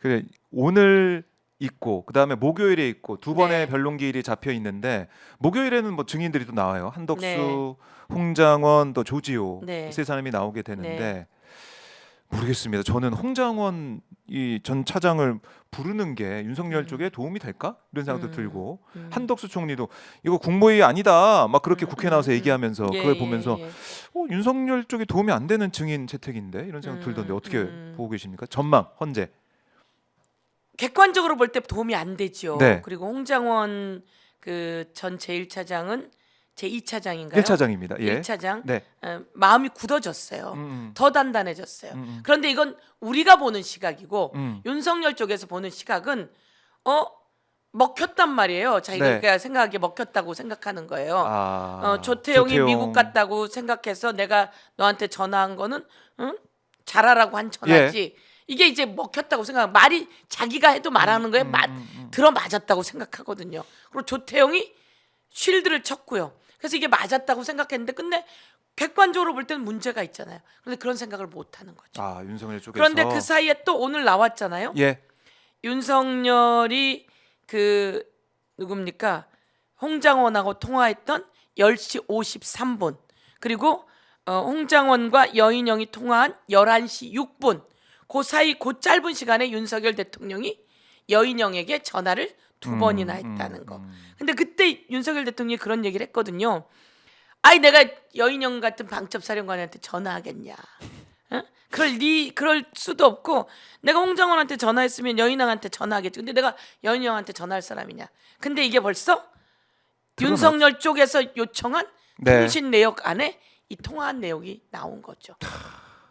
그래 오늘 있고 그다음에 목요일에 있고 두 번의 네. 변론기일이 잡혀 있는데 목요일에는 뭐 증인들이 또 나와요. 한덕수, 네. 홍장원, 또 조지호 네. 세 사람이 나오게 되는데 네. 모르겠습니다. 저는 홍장원 이 전 차장을 부르는 게 윤석열 쪽에 도움이 될까 이런 생각도 들고 한덕수 총리도 이거 국무회의 아니다 막 그렇게 국회 나와서 얘기하면서 예, 그걸 보면서 예. 윤석열 쪽에 도움이 안 되는 증인 채택인데 이런 생각 들던데 어떻게 보고 계십니까? 전망 헌재. 객관적으로 볼 때 도움이 안 되죠. 네. 그리고 홍장원 그 전 제1차장은 제2차장인가요? 1차장입니다. 예. 1차장 네. 마음이 굳어졌어요. 음. 더 단단해졌어요. 그런데 이건 우리가 보는 시각이고 음. 윤석열 쪽에서 보는 시각은 먹혔단 말이에요. 자기가 네. 생각하기에 먹혔다고 생각하는 거예요. 조태용이 조태용. 미국 갔다고 생각해서 내가 너한테 전화한 거는 잘하라고 한 전화지. 이게 이제 먹혔다고 생각. 말이 자기가 해도 말하는 거에 들어 맞았다고 생각하거든요. 그리고 조태용이 쉴드를 쳤고요. 그래서 이게 맞았다고 생각했는데 근데 객관적으로 볼 때는 문제가 있잖아요. 그런데 그런 생각을 못 하는 거죠. 윤석열 쪽에서. 그런데 그 사이에 또 오늘 나왔잖아요. 예. 윤석열이 그 누굽니까? 홍장원하고 통화했던 10시 53분. 그리고 홍장원과 여인영이 통화한 11시 6분. 그 사이 그 짧은 시간에 윤석열 대통령이 여인영에게 전화를 두 번이나 했다는 거. 근데 그때 윤석열 대통령이 그런 얘기를 했거든요. 아이 내가 여인영 같은 방첩사령관한테 전화하겠냐? 그럴 수도 없고 내가 홍장원한테 전화했으면 여인영한테 전화하겠지. 근데 내가 여인영한테 전화할 사람이냐? 근데 이게 벌써 윤석열 쪽에서 요청한 네. 통신 내역 안에 이 통화한 내용이 나온 거죠.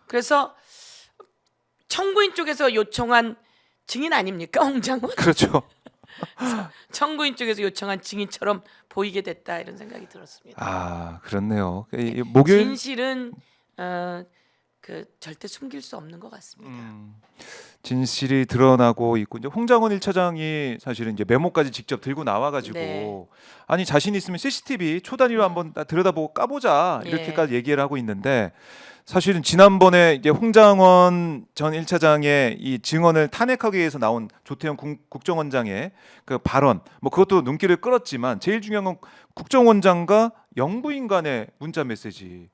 그래서 청구인 쪽에서 요청한 증인 아닙니까? 홍장원? 그렇죠. 청구인 쪽에서 요청한 증인처럼 보이게 됐다 이런 생각이 들었습니다. 그렇네요. 이 목요일 진실은 그 절대 숨길 수 없는 것 같습니다. 진실이 드러나고 있고 이제 홍장원 1차장이 사실은 이제 메모까지 직접 들고 나와가지고 네. 아니 자신 있으면 CCTV 초단위로 한번 들여다보고 까보자 예. 이렇게까지 얘기를 하고 있는데 사실은 지난번에 이제 홍장원 전 1차장의 이 증언을 탄핵하기 위해서 나온 조태영 국정원장의 그 발언 뭐 그것도 눈길을 끌었지만 제일 중요한 건 국정원장과 영부인 간의 문자 메시지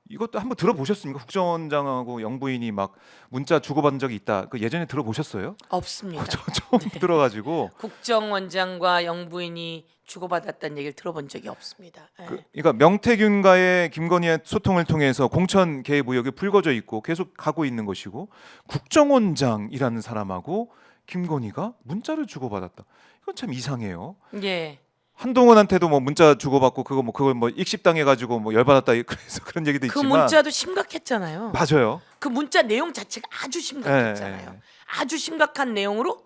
이것도 한번 들어보셨습니까? 국정원장하고 영부인이 막 문자 주고받은 적이 있다. 그 예전에 들어보셨어요? 없습니다. 저 처음 들어가지고 국정원장과 영부인이 주고받았다는 얘기를 들어본 적이 없습니다. 예. 그러니까 명태균과의 김건희의 소통을 통해서 공천 개입 의혹이 불거져 있고 계속 가고 있는 것이고 국정원장이라는 사람하고 김건희가 문자를 주고받았다. 이건 참 이상해요. 예. 한동훈한테도 뭐 문자 주고받고 그걸 뭐 익십당해 가지고 뭐 열받았다 그래서 그런 얘기도 그 있지만 문자도 심각했잖아요. 맞아요. 그 문자 내용 자체가 아주 심각했잖아요. 네. 아주 심각한 내용으로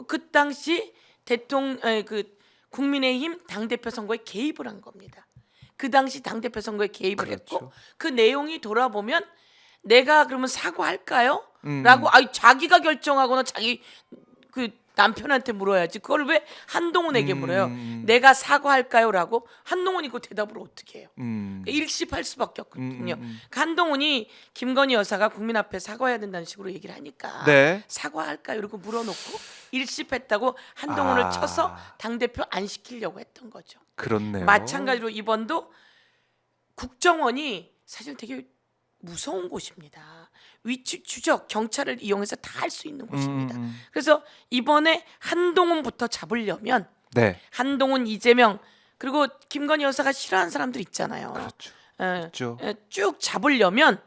그 당시 그 국민의힘 당대표 선거에 개입을 한 겁니다. 그 당시 당대표 선거에 개입을 그렇죠. 했고 그 내용이 돌아보면 내가 그러면 사과할까요? 라고 자기가 결정하거나 자기 그 남편한테 물어야지. 그걸 왜 한동훈에게 물어요? 내가 사과할까요? 라고 한동훈이 그 대답을 어떻게 해요? 일십할 수밖에 없거든요. 한동훈이 김건희 여사가 국민 앞에 사과해야 된다는 식으로 얘기를 하니까 네. 사과할까요? 이러고 물어놓고 일십했다고 한동훈을 쳐서 당대표 안 시키려고 했던 거죠. 그렇네요. 마찬가지로 이번도 국정원이 사실 되게 무서운 곳입니다. 위치 추적, 경찰을 이용해서 다 할 수 있는 곳입니다. 그래서 이번에 한동훈부터 잡으려면 네. 한동훈, 이재명 그리고 김건희 여사가 싫어하는 사람들 있잖아요. 그렇죠. 있죠. 쭉 잡으려면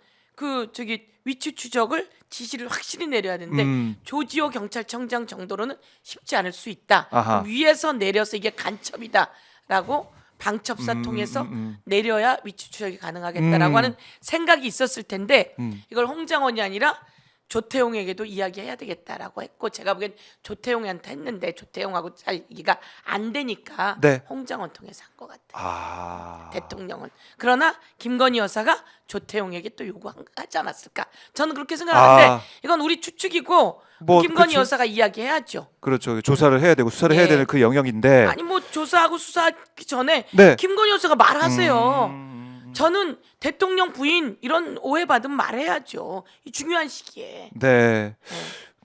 위치 추적을 지시를 확실히 내려야 되는데 조지호 경찰청장 정도로는 쉽지 않을 수 있다. 위에서 내려서 이게 간첩이다라고 방첩사 통해서 내려야 위치 추적이 가능하겠다라고 하는 생각이 있었을 텐데 이걸 홍장원이 아니라 조태용에게도 이야기해야 되겠다라고 했고 제가 보기엔 조태용한테 했는데 조태용하고 잘 얘기가 안 되니까 네. 홍장원 통해서 한 것 같아요. 아. 대통령은. 그러나 김건희 여사가 조태용에게 또 요구하지 않았을까? 저는 그렇게 생각하는데 아. 이건 우리 추측이고 뭐, 김건희 그쵸? 여사가 이야기해야죠. 그렇죠. 조사를 해야 되고 수사를 해야 예. 되는 그 영역인데. 아니 뭐 조사하고 수사하기 전에 네. 김건희 여사가 말하세요. 음. 저는 대통령 부인 이런 오해받으면 말해야죠. 이 중요한 시기에. 네.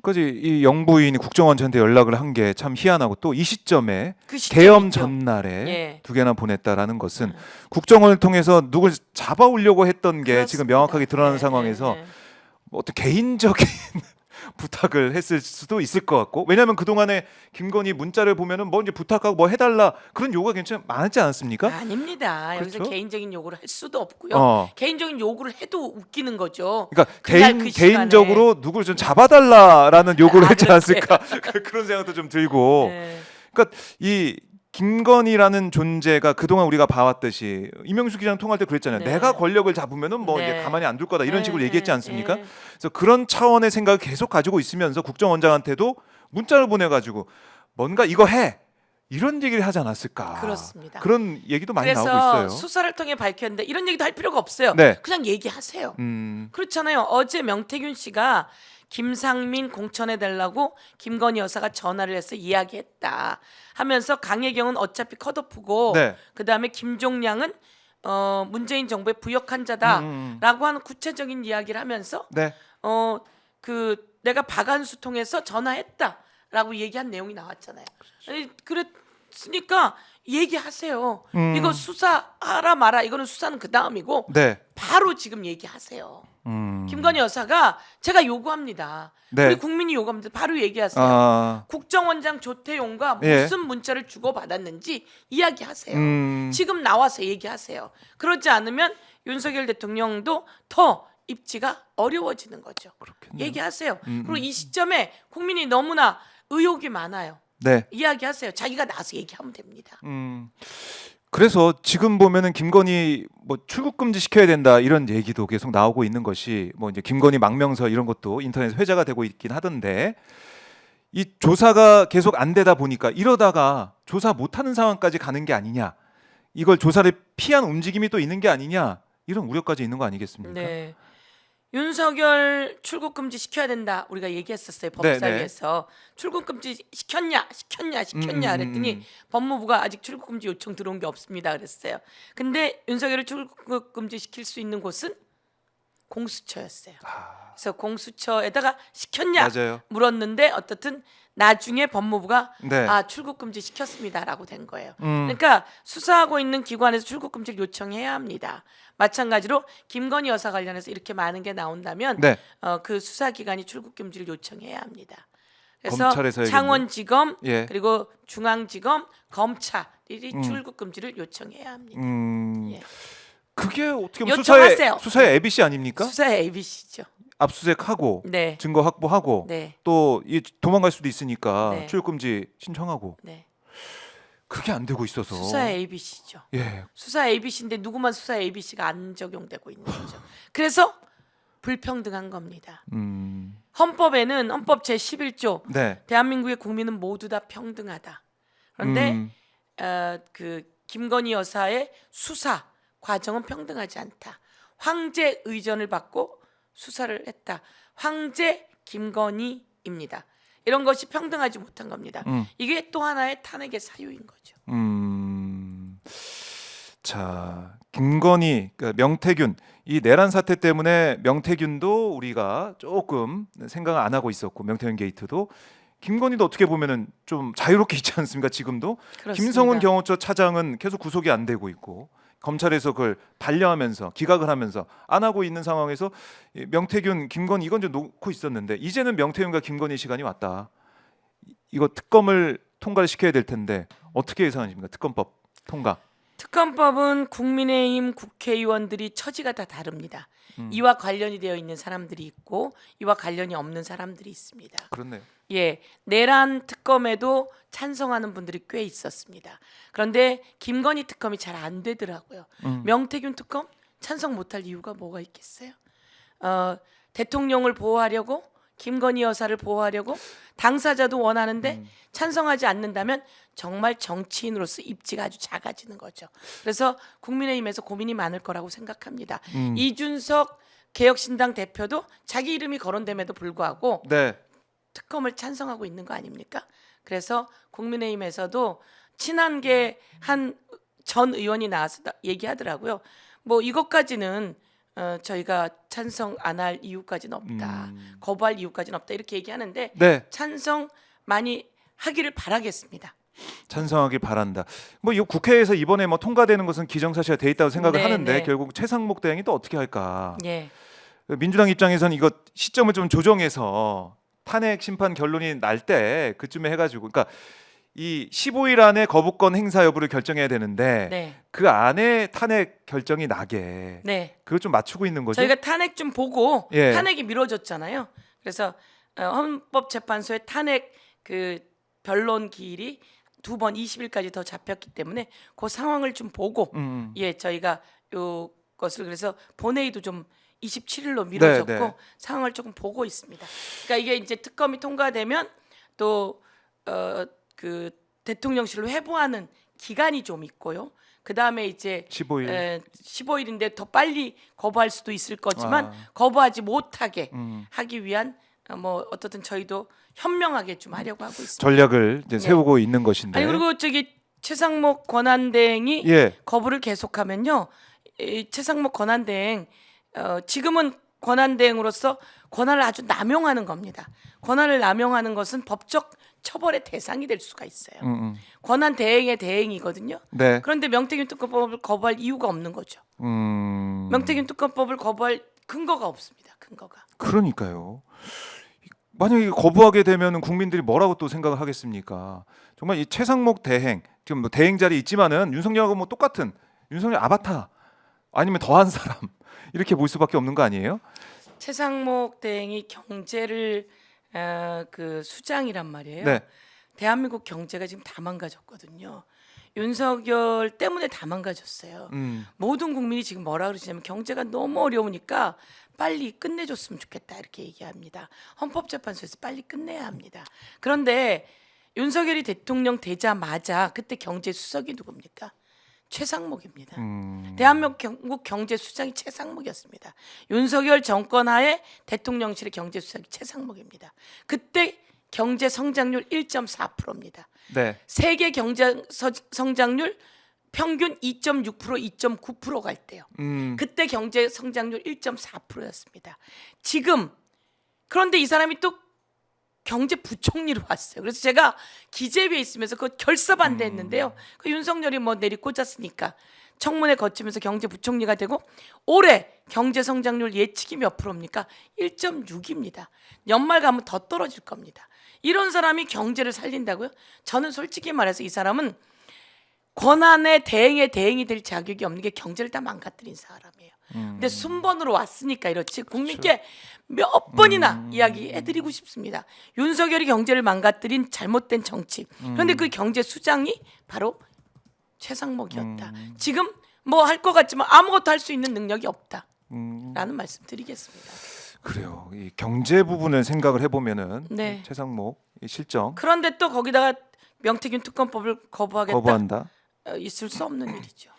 그지 이 영부인이 국정원한테 연락을 한 게 참 희한하고 또 이 시점에 그 시점이죠. 계엄 전날에 예. 2개나 보냈다라는 것은 국정원을 통해서 누굴 잡아오려고 했던 게 그렇습니다. 지금 명확하게 드러나는 예, 상황에서 예, 예. 뭐 어떤 개인적인 부탁을 했을 수도 있을 것 같고 왜냐하면 그동안에 김건희 문자를 보면은 뭐 이제 부탁하고 뭐 해달라 그런 요구가 굉장히 많지 않았습니까? 아닙니다. 여기서 그렇죠? 개인적인 요구를 할 수도 없고요. 어. 개인적인 요구를 해도 웃기는 거죠. 그러니까 그날 그 시간에. 개인적으로 누굴 좀 잡아달라라는 요구를 아, 했지 그렇지. 않았을까 그런 생각도 좀 들고 네. 그러니까 이 김건희라는 존재가 그동안 우리가 봐왔듯이 이명수 기자랑 통화할 때 그랬잖아요. 네. 내가 권력을 잡으면은 뭐 네. 이제 가만히 안 둘 거다 이런 식으로 네, 얘기했지 네, 않습니까? 네. 그래서 그런 차원의 생각을 계속 가지고 있으면서 국정원장한테도 문자를 보내가지고 뭔가 이거 해 이런 얘기를 하지 않았을까? 그렇습니다. 그런 얘기도 많이 나오고 그래서 있어요. 수사를 통해 밝혔는데 이런 얘기도 할 필요가 없어요. 네. 그냥 얘기하세요. 음, 그렇잖아요. 어제 명태균 씨가 김상민 공천해 달라고 김건희 여사가 전화를 해서 이야기했다 하면서 강혜경은 어차피 컷오프고 네. 그다음에 김종량은 문재인 정부의 부역한 자다라고 하는 구체적인 이야기를 하면서 네. 그 내가 박한수 통해서 전화했다라고 얘기한 내용이 나왔잖아요. 아니, 그랬으니까 얘기하세요. 이거 수사하라 마라 이거는 수사는 그 다음이고 네. 바로 지금 얘기하세요. 김건희 여사가 제가 요구합니다. 네. 우리 국민이 요구합니다. 바로 얘기하세요. 아, 국정원장 조태용과 예. 무슨 문자를 주고받았는지 이야기하세요. 음. 지금 나와서 얘기하세요. 그렇지 않으면 윤석열 대통령도 더 입지가 어려워지는 거죠. 그렇겠네요. 얘기하세요. 그리고 이 시점에 국민이 너무나 의혹이 많아요. 네. 이야기하세요. 자기가 나와서 얘기하면 됩니다. 그래서 지금 보면은 김건희 뭐 출국 금지 시켜야 된다 이런 얘기도 계속 나오고 있는 것이 뭐 이제 김건희 망명서 이런 것도 인터넷 회자가 되고 있긴 하던데 이 조사가 계속 안 되다 보니까 이러다가 조사 못하는 상황까지 가는 게 아니냐 이걸 조사를 피한 움직임이 또 있는 게 아니냐 이런 우려까지 있는 거 아니겠습니까? 네. 윤석열 출국 금지 시켜야 된다. 우리가 얘기했었어요. 네, 법사위에서 출국 금지 시켰냐 그랬더니 법무부가 아직 출국 금지 요청 들어온 게 없습니다. 그랬어요. 근데 윤석열을 출국 금지 시킬 수 있는 곳은 공수처였어요. 그래서 공수처에다가 시켰냐 맞아요. 물었는데 어떻든 나중에 법무부가 네. 출국 금지 시켰습니다라고 된 거예요. 그러니까 수사하고 있는 기관에서 출국 금지를 요청해야 합니다. 마찬가지로 김건희 여사 관련해서 이렇게 많은 게 나온다면 네. 그 수사 기관이 출국 금지를 요청해야 합니다. 그래서 검찰에서 해야겠네요. 창원지검 예. 그리고 중앙지검 검찰이 출국 금지를 요청해야 합니다. 예. 그게 어떻게 보면 요청하세요. 수사의 ABC 아닙니까? 수사의 ABC죠. 압수수색하고 네. 증거 확보하고 네. 또 이 도망갈 수도 있으니까 네. 출국금지 신청하고 네. 그게 안 되고 있어서 수사의 ABC죠. 예. 수사 ABC인데 누구만 수사 ABC가 안 적용되고 있는 거죠. 그래서 불평등한 겁니다. 헌법에는 헌법 제11조 네. 대한민국의 국민은 모두 다 평등하다. 그런데 그 김건희 여사의 수사 과정은 평등하지 않다. 황제 의전을 받고 수사를 했다. 황제 김건희입니다. 이런 것이 평등하지 못한 겁니다. 이게 또 하나의 탄핵의 사유인 거죠. 자, 김건희, 그러니까 명태균 이 내란 사태 때문에 명태균도 우리가 조금 생각을 안 하고 있었고 명태균 게이트도 김건희도 어떻게 보면은 좀 자유롭게 있지 않습니까? 지금도 그렇습니다. 김성훈 경호처 차장은 계속 구속이 안 되고 있고 검찰에서 그걸 반려하면서 기각을 하면서 안 하고 있는 상황에서 이 명태균, 김건희 이건 좀 놓고 있었는데 이제는 명태균과 김건희 시간이 왔다. 이거 특검을 통과를 시켜야 될 텐데 어떻게 예상하십니까? 특검법 통과. 특검법은 국민의힘 국회의원들이 처지가 다 다릅니다. 이와 관련이 되어 있는 사람들이 있고 이와 관련이 없는 사람들이 있습니다. 그렇네요. 예, 내란 특검에도 찬성하는 분들이 꽤 있었습니다. 그런데 김건희 특검이 잘 안 되더라고요. 명태균 특검 찬성 못할 이유가 뭐가 있겠어요? 대통령을 보호하려고 김건희 여사를 보호하려고 당사자도 원하는데 찬성하지 않는다면 정말 정치인으로서 입지가 아주 작아지는 거죠. 그래서 국민의힘에서 고민이 많을 거라고 생각합니다. 이준석 개혁신당 대표도 자기 이름이 거론됨에도 불구하고 네. 특검을 찬성하고 있는 거 아닙니까? 그래서 국민의힘에서도 친한계 한 전 의원이 나와서 얘기하더라고요. 뭐 이것까지는 저희가 찬성 안 할 이유까지는 없다. 거부할 이유까지는 없다. 이렇게 얘기하는데 네. 찬성 많이 하기를 바라겠습니다. 찬성하길 바란다. 뭐 이 국회에서 이번에 뭐 통과되는 것은 기정사실화 돼 있다고 생각을 네, 하는데 네. 결국 최상목 대행이 또 어떻게 할까? 예. 민주당 입장에서는 이거 시점을 좀 조정해서 탄핵 심판 결론이 날 때 그쯤에 해가지고, 그러니까 이 15일 안에 거부권 행사 여부를 결정해야 되는데 네. 그 안에 탄핵 결정이 나게 네. 그걸 좀 맞추고 있는 거죠. 저희가 탄핵 좀 보고 예. 탄핵이 미뤄졌잖아요. 그래서 헌법재판소의 탄핵 그 변론 기일이 2번 20일까지 더 잡혔기 때문에 그 상황을 좀 보고 예, 저희가 요 것을 그래서 본회의도 좀 27일로 미뤄졌고 네, 네. 상황을 조금 보고 있습니다. 그러니까 이게 이제 특검이 통과되면 또 그 대통령실로 회부하는 기간이 좀 있고요. 그 다음에 이제 15일. 15일인데 더 빨리 거부할 수도 있을 거지만 아. 거부하지 못하게 하기 위한 뭐 어떻든 저희도 현명하게 좀 하려고 하고 있습니다. 전략을 이제 네. 세우고 있는 것인데. 아니 그리고 저기 최상목 권한대행이 예. 거부를 계속하면요, 이 최상목 권한대행 지금은 권한대행으로서 권한을 아주 남용하는 겁니다. 권한을 남용하는 것은 법적 처벌의 대상이 될 수가 있어요. 권한대행의 대행이거든요. 네. 그런데 명태균 특검법을 거부할 이유가 없는 거죠. 명태균 특검법을 거부할 근거가 없습니다. 근거가. 그러니까요. 만약에 거부하게 되면 국민들이 뭐라고 또 생각을 하겠습니까? 정말 이 최상목 대행, 지금 뭐 대행 자리 있지만은 윤석열하고 뭐 똑같은 윤석열 아바타 아니면 더한 사람 이렇게 볼 수밖에 없는 거 아니에요? 최상목 대행이 경제를 그 수장이란 말이에요. 네. 대한민국 경제가 지금 다 망가졌거든요. 윤석열 때문에 다 망가졌어요. 모든 국민이 지금 뭐라 그러시냐면 경제가 너무 어려우니까 빨리 끝내줬으면 좋겠다 이렇게 얘기합니다. 헌법재판소에서 빨리 끝내야 합니다. 그런데 윤석열이 대통령 되자마자 그때 경제수석이 누굽니까? 최상목입니다. 대한민국 경제수장이 최상목이었습니다. 윤석열 정권 하에 대통령실의 경제수석이 최상목입니다. 그때 경제 성장률 1.4%입니다. 네. 세계 경제 성장률 평균 2.6% 2.9% 갈 때요. 그때 경제 성장률 1.4%였습니다. 지금 그런데 이 사람이 또 경제부총리로 왔어요. 그래서 제가 기재위에 있으면서 그 결사반대했는데요. 그 윤석열이 뭐 내리꽂았으니까 청문회 거치면서 경제부총리가 되고 올해 경제 성장률 예측이 몇 프로입니까? 1.6입니다. 연말 가면 더 떨어질 겁니다. 이런 사람이 경제를 살린다고요? 저는 솔직히 말해서 이 사람은 권한의 대행의 대행이 될 자격이 없는 게 경제를 다 망가뜨린 사람이에요. 근데 순번으로 왔으니까 이렇지 국민께 몇 번이나 이야기해드리고 싶습니다. 윤석열이 경제를 망가뜨린 잘못된 정치. 그런데 그 경제 수장이 바로 최상목이었다. 지금 뭐 할 것 같지만 아무것도 할 수 있는 능력이 없다라는 말씀드리겠습니다. 그래요. 이 경제 부분을 생각을 해보면은 네. 최상목 이 실정 그런데 또 거기다가 명태균 특검법을 거부하겠다. 거부한다. 있을 수 없는 일이죠.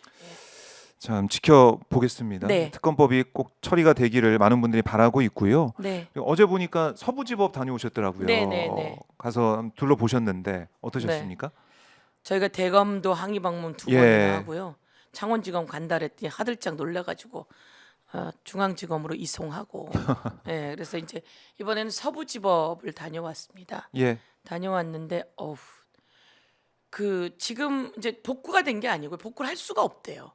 참 지켜보겠습니다. 네. 특검법이 꼭 처리가 되기를 많은 분들이 바라고 있고요. 네. 그리고 어제 보니까 서부지법 다녀오셨더라고요. 네, 네, 네. 가서 둘러보셨는데 어떠셨습니까? 저희가 대검도 항의 방문 2번이나 예. 하고요. 창원지검 간다랬더니 하들짝 놀라가지고 중앙지검으로 이송하고. 예, 그래서 이제 이번에는 서부지법을 다녀왔습니다. 예. 다녀왔는데 그 지금 이제 복구가 된 게 아니고 복구를 할 수가 없대요.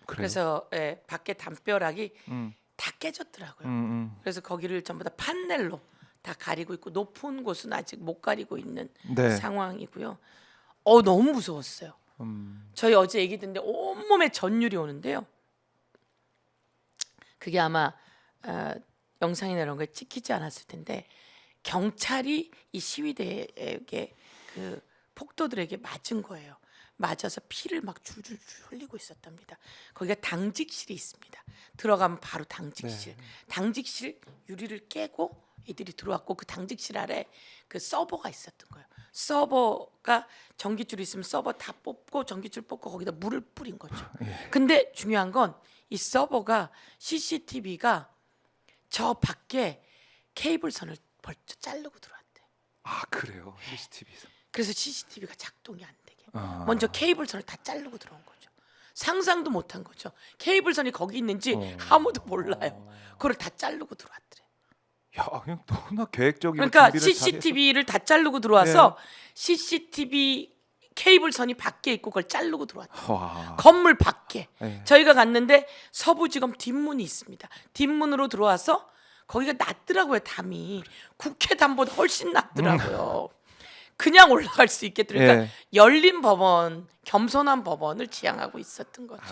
그래요? 그래서 예, 밖에 담벼락이 음. 다 깨졌더라고요. 그래서 거기를 전부 다 판넬로 다 가리고 있고 높은 곳은 아직 못 가리고 있는 네. 상황이고요. 너무 무서웠어요. 저희 어제 얘기 듣는데 온몸에 전율이 오는데요. 그게 아마 영상이나 이런 거에 찍히지 않았을 텐데 경찰이 이 시위대에게 그 폭도들에게 맞은 거예요. 맞아서 피를 막 줄줄 흘리고 있었답니다. 거기가 당직실이 있습니다. 들어가면 바로 당직실. 당직실 유리를 깨고 이들이 들어왔고 그 당직실 아래 그 서버가 있었던 거예요. 서버가 전기줄이 있으면 서버 다 뽑고 전기줄 뽑고 거기다 물을 뿌린 거죠. 근데 중요한 건 이 서버가 CCTV가 저 밖에 케이블선을 벌써 자르고 들어왔대. 아 그래요. CCTV에서. 그래서 CCTV가 작동이 안 되게 먼저 케이블선을 다 자르고 들어온 거죠. 상상도 못한 거죠. 케이블선이 거기 있는지 아무도 몰라요. 그걸 다 자르고 들어왔더래. 야 그냥 너무나 계획적이고 그러니까 준비를 CCTV를 다 자르고 들어와서 CCTV 케이블선이 밖에 있고 그걸 자르고 들어왔대. 와. 건물 밖에. 네. 저희가 갔는데 서부지검 뒷문이 있습니다. 뒷문으로 들어와서 거기가 낮더라고요. 담이 국회 담보다 훨씬 낮더라고요. 그냥 올라갈 수 있겠더라고요. 그러니까 예. 열린 법원, 겸손한 법원을 지향하고 있었던 거죠.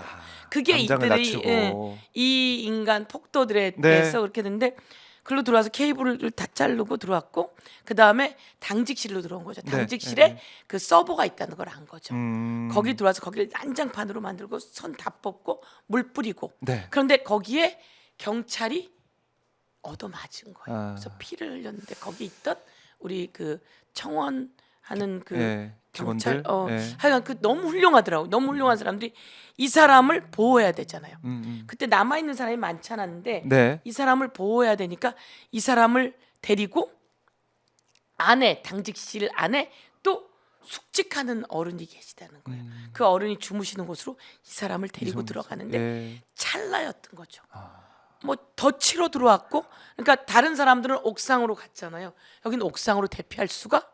그게 담장을 이들이 낮추고. 이 인간 폭도들에 네. 대해서 그렇게 됐는데 글로 들어와서 케이블을 다 자르고 들어왔고 그 다음에 당직실로 들어온 거죠. 네. 당직실에 네. 그 서버가 있다는 걸 안 거죠. 음. 거기 들어와서 거기를 난장판으로 만들고 선 다 뽑고 물 뿌리고 네. 그런데 거기에 경찰이 얻어맞은 거예요. 아. 그래서 피를 흘렸는데 거기 있던 우리 그 청원하는 그 예. 경찰 직원들. 예. 하여간 그 너무 훌륭하더라고. 너무 훌륭한 사람들이 이 사람을 보호해야 되잖아요. 그때 남아 있는 사람이 많지 않았는데 네. 이 사람을 보호해야 되니까 이 사람을 데리고 안에 당직실 안에 또 숙직하는 어른이 계시다는 거예요. 그 어른이 주무시는 곳으로 이 사람을 데리고 들어가는데 예. 찰나였던 거죠. 뭐 덫치러 들어왔고, 그러니까 다른 사람들은 옥상으로 갔잖아요. 여기는 옥상으로 대피할 수가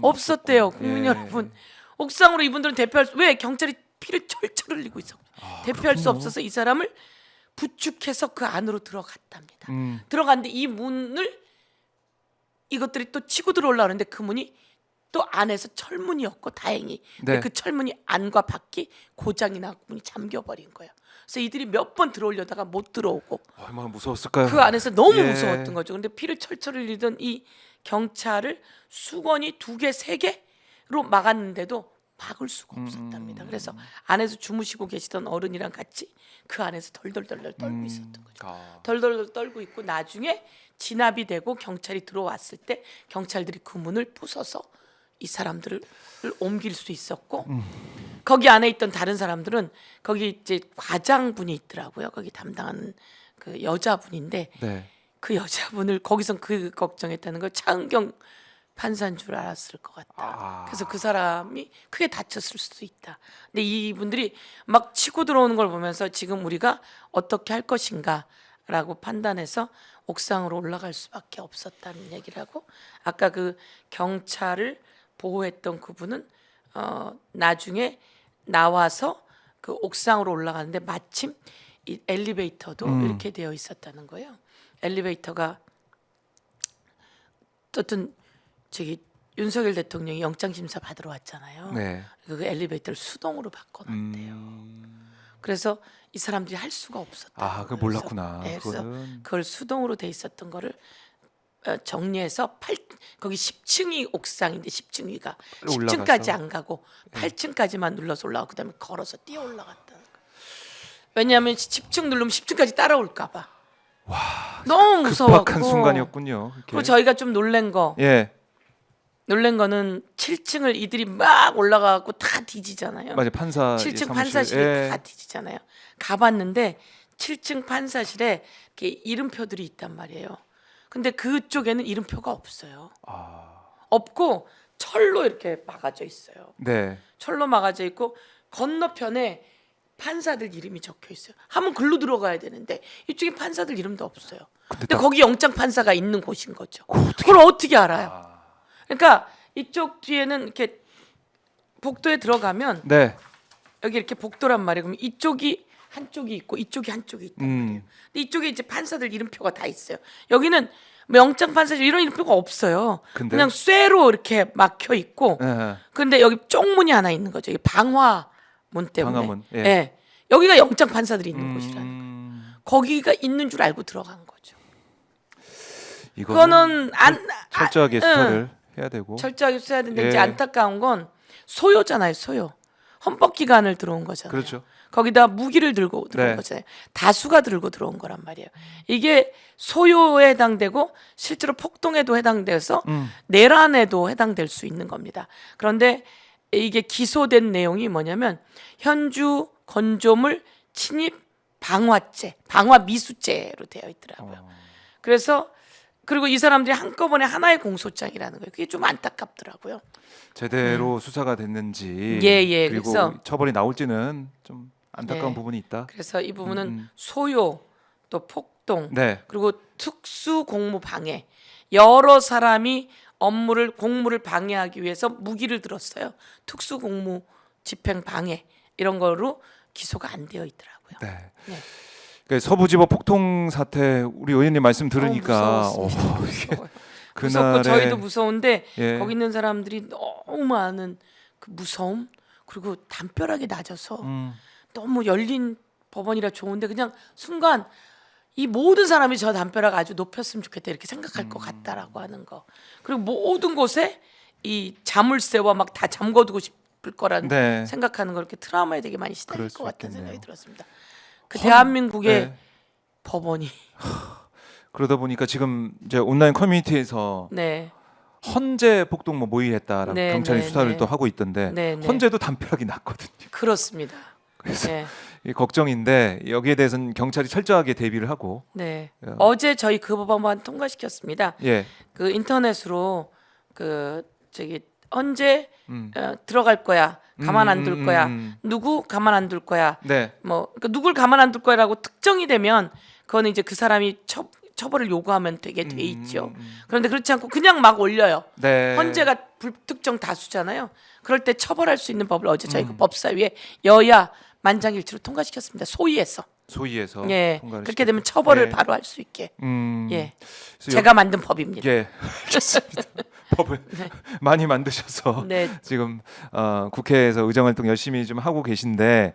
없었대요, 국민 예. 여러분. 옥상으로 이분들은 대피할 수, 왜 경찰이 피를 철철 흘리고 있어. 대피할 수 그렇군요. 없어서 이 사람을 부축해서 그 안으로 들어갔답니다. 음. 들어갔는데 이 문을 이것들이 또 치고 들어오려는데 그 문이 또 안에서 철문이었고 다행히 근데 네. 그 철문이 안과 밖이 고장이 나고 문이 잠겨버린 거예요. 그래서 이들이 몇 번 들어오려다가 못 들어오고 얼마나 무서웠을까요? 그 안에서 너무 예. 무서웠던 거죠. 근데 피를 철철 흘리던 이 경찰을 수건이 2개, 3개로 막았는데도 막을 수가 없었답니다. 그래서 안에서 주무시고 계시던 어른이랑 같이 그 안에서 덜덜덜덜 떨고 있었던 거죠. 아. 덜덜덜 떨고 있고 나중에 진압이 되고 경찰이 들어왔을 때 경찰들이 그 문을 부숴서 이 사람들을 옮길 수 있었고 거기 안에 있던 다른 사람들은 거기 이제 과장분이 있더라고요. 거기 담당하는 그 여자분인데 네. 그 여자분을 거기선 그 걱정했다는 걸 차은경 판사인 줄 알았을 것 같다. 아. 그래서 그 사람이 크게 다쳤을 수도 있다. 근데 이분들이 막 치고 들어오는 걸 보면서 지금 우리가 어떻게 할 것인가라고 판단해서 옥상으로 올라갈 수밖에 없었다는 얘기를 하고 아까 그 경찰을 보호했던 그분은 나중에 나와서 그 옥상으로 올라가는데 마침 이 엘리베이터도 이렇게 되어 있었다는 거예요. 엘리베이터가 어떤 저기 윤석열 대통령이 영장 심사 받으러 왔잖아요. 네. 그 엘리베이터를 수동으로 바꿔놨대요. 그래서 이 사람들이 할 수가 없었다. 아, 그걸 몰랐구나. 네, 그래서 그거는. 그걸 수동으로 돼 있었던 거를 정리해서 거기 10층이 옥상인데 10층 위가 빨리 10층까지 올라가서. 안 가고 8층까지만 눌러서 올라가고 그다음에 걸어서 뛰어 올라갔다는 거예요. 왜냐하면 10층 누르면 10층까지 따라올까 봐. 너무 무서웠고 급박한 순간이었군요. 이렇게. 그리고 저희가 좀 놀란 거는 7층을 이들이 막 올라가고 다 뒤지잖아요. 맞아요. 판사 7층 사무실. 판사실이 예. 다 뒤지잖아요. 가봤는데 7층 판사실에 이렇게 이름표들이 있단 말이에요. 근데 그쪽에는 이름표가 없어요. 아. 없고 철로 이렇게 막아져 있어요. 네. 철로 막아져 있고 건너편에 판사들 이름이 적혀 있어요. 한번 글로 들어가야 되는데 이쪽에 판사들 이름도 없어요. 근데 딱- 거기 영장 판사가 있는 곳인 거죠. 그걸 어떻게 알아요? 그러니까 이쪽 뒤에는 이렇게 복도에 들어가면 네. 여기 이렇게 복도란 말이에요. 그럼 이쪽이 한쪽이 있고 이쪽이 한쪽이 있단 말이에요. 근데 이쪽에 이제 판사들 이름표가 다 있어요. 여기는 뭐 영장 판사실 이런 이름표가 없어요. 근데? 그냥 쇠로 이렇게 막혀 있고. 예. 근데 여기 쪽문이 하나 있는 거죠. 이게 방화문 때문에. 방화문, 예. 예. 여기가 영장 판사들이 있는 곳이라는 거예요. 거기가 있는 줄 알고 들어간 거죠. 그거는 철저하게 수사를 해야 되고. 철저하게 수사해야 되는데 예. 이제 안타까운 건 소요잖아요. 소요. 헌법 기관을 들어온 거잖아요. 그렇죠. 거기다 무기를 들고 들어온 네. 거잖아요. 다수가 들고 들어온 거란 말이에요. 이게 소요에 해당되고 실제로 폭동에도 해당돼서 내란에도 해당될 수 있는 겁니다. 그런데 이게 기소된 내용이 뭐냐면 현주 건조물 침입 방화죄, 방화 미수죄로 되어 있더라고요. 그래서 그리고 이 사람들이 한꺼번에 하나의 공소장이라는 거예요. 그게 좀 안타깝더라고요. 제대로 수사가 됐는지 예, 그리고 그래서 처벌이 나올지는 좀 안타까운 네. 부분이 있다. 그래서 이 부분은 소요 또 폭동 네. 그리고 특수 공무 방해 여러 사람이 공무를 방해하기 위해서 무기를 들었어요. 특수 공무 집행 방해 이런 거로 기소가 안 되어 있더라고요. 네. 네. 그 서부지법 폭동 사태 우리 의원님 말씀 들으니까 무서웠습니다. 이게 무서워요. 무섭고 그날에 저희도 무서운데 예. 거기 있는 사람들이 너무 많은 그 무서움 그리고 담벼락이 낮아서 너무 열린 법원이라 좋은데 그냥 순간 이 모든 사람이 저 담벼락 아주 높였으면 좋겠다 이렇게 생각할 것 같다라고 하는 거 그리고 모든 곳에 이 자물쇠와 막 다 잠궈두고 싶을 거라는 네. 생각하는 거 이렇게 트라우마에 되게 많이 시달릴 그럴 수 것 같다는 있겠네요. 생각이 들었습니다. 그 대한민국의 네. 법원이 그러다 보니까 지금 이제 온라인 커뮤니티에서 네. 헌재 폭동 뭐 모의했다라고 네, 경찰이 네, 수사를 네. 또 하고 있던데 네, 네. 헌재도 담벼락이 났거든요. 그렇습니다. 그래서 네. 이 걱정인데 여기에 대해서는 경찰이 철저하게 대비를 하고 네. 야. 어제 저희 그 법안만 통과시켰습니다. 예. 그 인터넷으로 그 저기 언제 음. 들어갈 거야. 가만 안 둘 거야. 음. 누구 가만 안 둘 거야. 네. 뭐 그러니까 누굴 가만 안 둘 거야라고 특정이 되면 그거는 이제 그 사람이 처벌을 요구하면 되게 돼 있죠. 그런데 그렇지 않고 그냥 막 올려요. 네. 헌재가 불특정 다수잖아요. 그럴 때 처벌할 수 있는 법을 어제 저희가 법사위에 여야 만장일치로 통과시켰습니다. 소위에서. 소위에서 예. 통과를 그렇게 되면 처벌을 예. 바로 할 수 있게. 예. 그래서 제가 만든 법입니다. 예. 알겠습니다. 법을 많이 만드셔서 네. 지금 국회에서 의정활동 열심히 좀 하고 계신데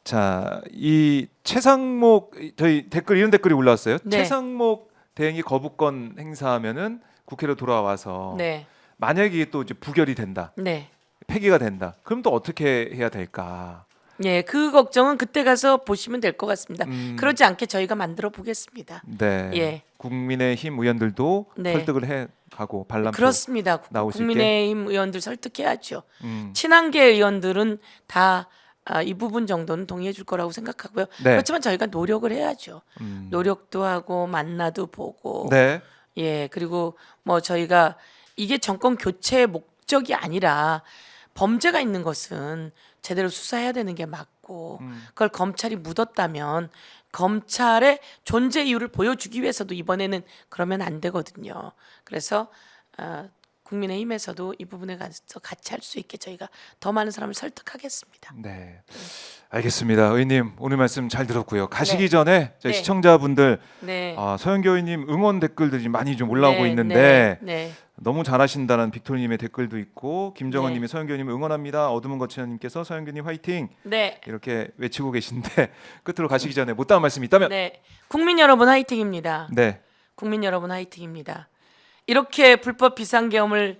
자, 이 최상목 저희 댓글 이런 댓글이 올라왔어요. 네. 최상목 대행이 거부권 행사하면은 국회로 돌아와서 네. 만약에 이게 또 이제 부결이 된다. 네. 폐기가 된다. 그럼 또 어떻게 해야 될까? 예, 그 걱정은 그때 가서 보시면 될 것 같습니다. 그러지 않게 저희가 만들어 보겠습니다. 네. 예. 국민의힘 의원들도 네. 설득을 해 가고 반란표 그렇습니다. 나올 수 국민의힘 의원들 설득해야죠. 음. 친한계 의원들은 다 이 부분 정도는 동의해 줄 거라고 생각하고요. 네. 그렇지만 저희가 노력을 해야죠. 노력도 하고 만나도 보고 네. 예, 그리고 뭐 저희가 이게 정권 교체의 목적이 아니라 범죄가 있는 것은 제대로 수사해야 되는 게 맞고 그걸 검찰이 묻었다면 검찰의 존재 이유를 보여주기 위해서도 이번에는 그러면 안 되거든요. 그래서 국민의힘에서도 이 부분에 가서 같이 할 수 있게 저희가 더 많은 사람을 설득하겠습니다. 네. 알겠습니다. 의원님 오늘 말씀 잘 들었고요. 가시기 네. 전에 저희 네. 시청자분들 네. 서영교 의원님 응원 댓글들이 많이 좀 올라오고 네, 있는데 네. 너무 잘하신다는 빅토리님의 댓글도 있고 김정원님이 네. 서영교 의원님 응원합니다. 어둠은 거치나님께서 서영교님 화이팅 네. 이렇게 외치고 계신데 끝으로 가시기 전에 못다한 말씀이 있다면 네. 국민 여러분 화이팅입니다. 네. 국민 여러분 화이팅입니다. 이렇게 불법 비상계엄을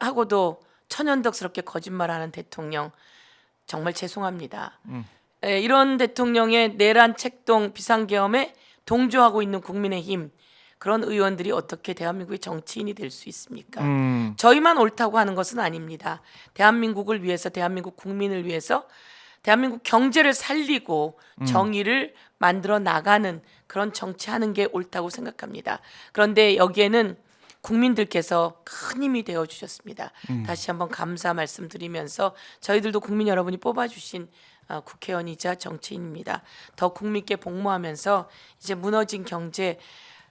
하고도 천연덕스럽게 거짓말하는 대통령 정말 죄송합니다. 이런 대통령의 내란 책동 비상계엄에 동조하고 있는 국민의힘 그런 의원들이 어떻게 대한민국의 정치인이 될 수 있습니까? 저희만 옳다고 하는 것은 아닙니다. 대한민국을 위해서 대한민국 국민을 위해서 대한민국 경제를 살리고 정의를 만들어 나가는 그런 정치하는 게 옳다고 생각합니다. 그런데 여기에는 국민들께서 큰 힘이 되어 주셨습니다. 다시 한번 감사 말씀드리면서 저희들도 국민 여러분이 뽑아주신 국회의원이자 정치인입니다. 더 국민께 복무하면서 이제 무너진 경제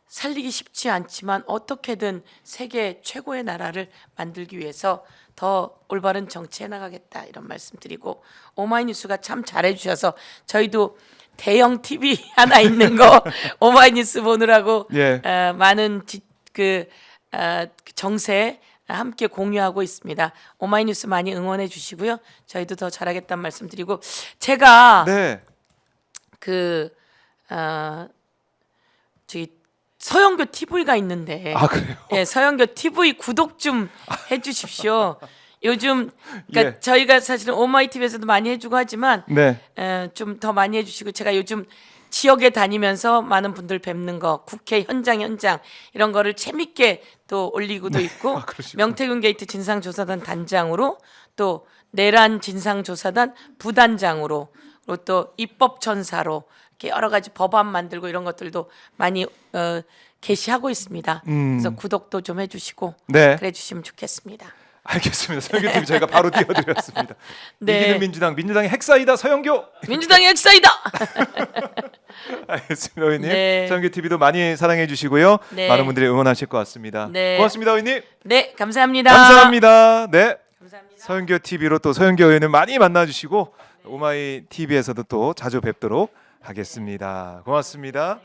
살리기 쉽지 않지만 어떻게든 세계 최고의 나라를 만들기 위해서 더 올바른 정치해 나가겠다 이런 말씀드리고 오마이뉴스가 참 잘해주셔서 저희도 대형 TV 하나 있는 거 오마이뉴스 보느라고 예. 많은 정세 함께 공유하고 있습니다. 오마이뉴스 많이 응원해 주시고요. 저희도 더 잘하겠다는 말씀드리고 제가 네. 저기 서영교 TV가 있는데 아 그래요? 예, 서영교 TV 구독 좀 해주십시오. 요즘 그러니까 예. 저희가 사실은 오마이TV에서도 많이 해주고 하지만 네. 좀 더 많이 해주시고 제가 요즘 지역에 다니면서 많은 분들 뵙는 거 국회 현장 이런 거를 재밌게 또 올리고도 있고 아, 그러시구나. 명태균 게이트 진상조사단 단장으로 또 내란 진상조사단 부단장으로 그리고 또 입법천사로 이렇게 여러 가지 법안 만들고 이런 것들도 많이 게시하고 있습니다. 그래서 구독도 좀 해주시고 네. 그래 주시면 좋겠습니다. 알겠습니다. 서영교 TV 저희가 바로 띄워드렸습니다. 네. 이기는 민주당의 핵사이다 서영교. 민주당의 핵사이다. 알겠습니다, 의원님. 네. 서영교 TV도 많이 사랑해 주시고요. 네. 많은 분들이 응원하실 것 같습니다. 네. 고맙습니다, 의원님. 네, 감사합니다. 감사합니다. 네. 감사합니다. 서영교 TV로 또 서영교 의원을 많이 만나주시고 오마이 TV에서도 또 자주 뵙도록 하겠습니다. 고맙습니다.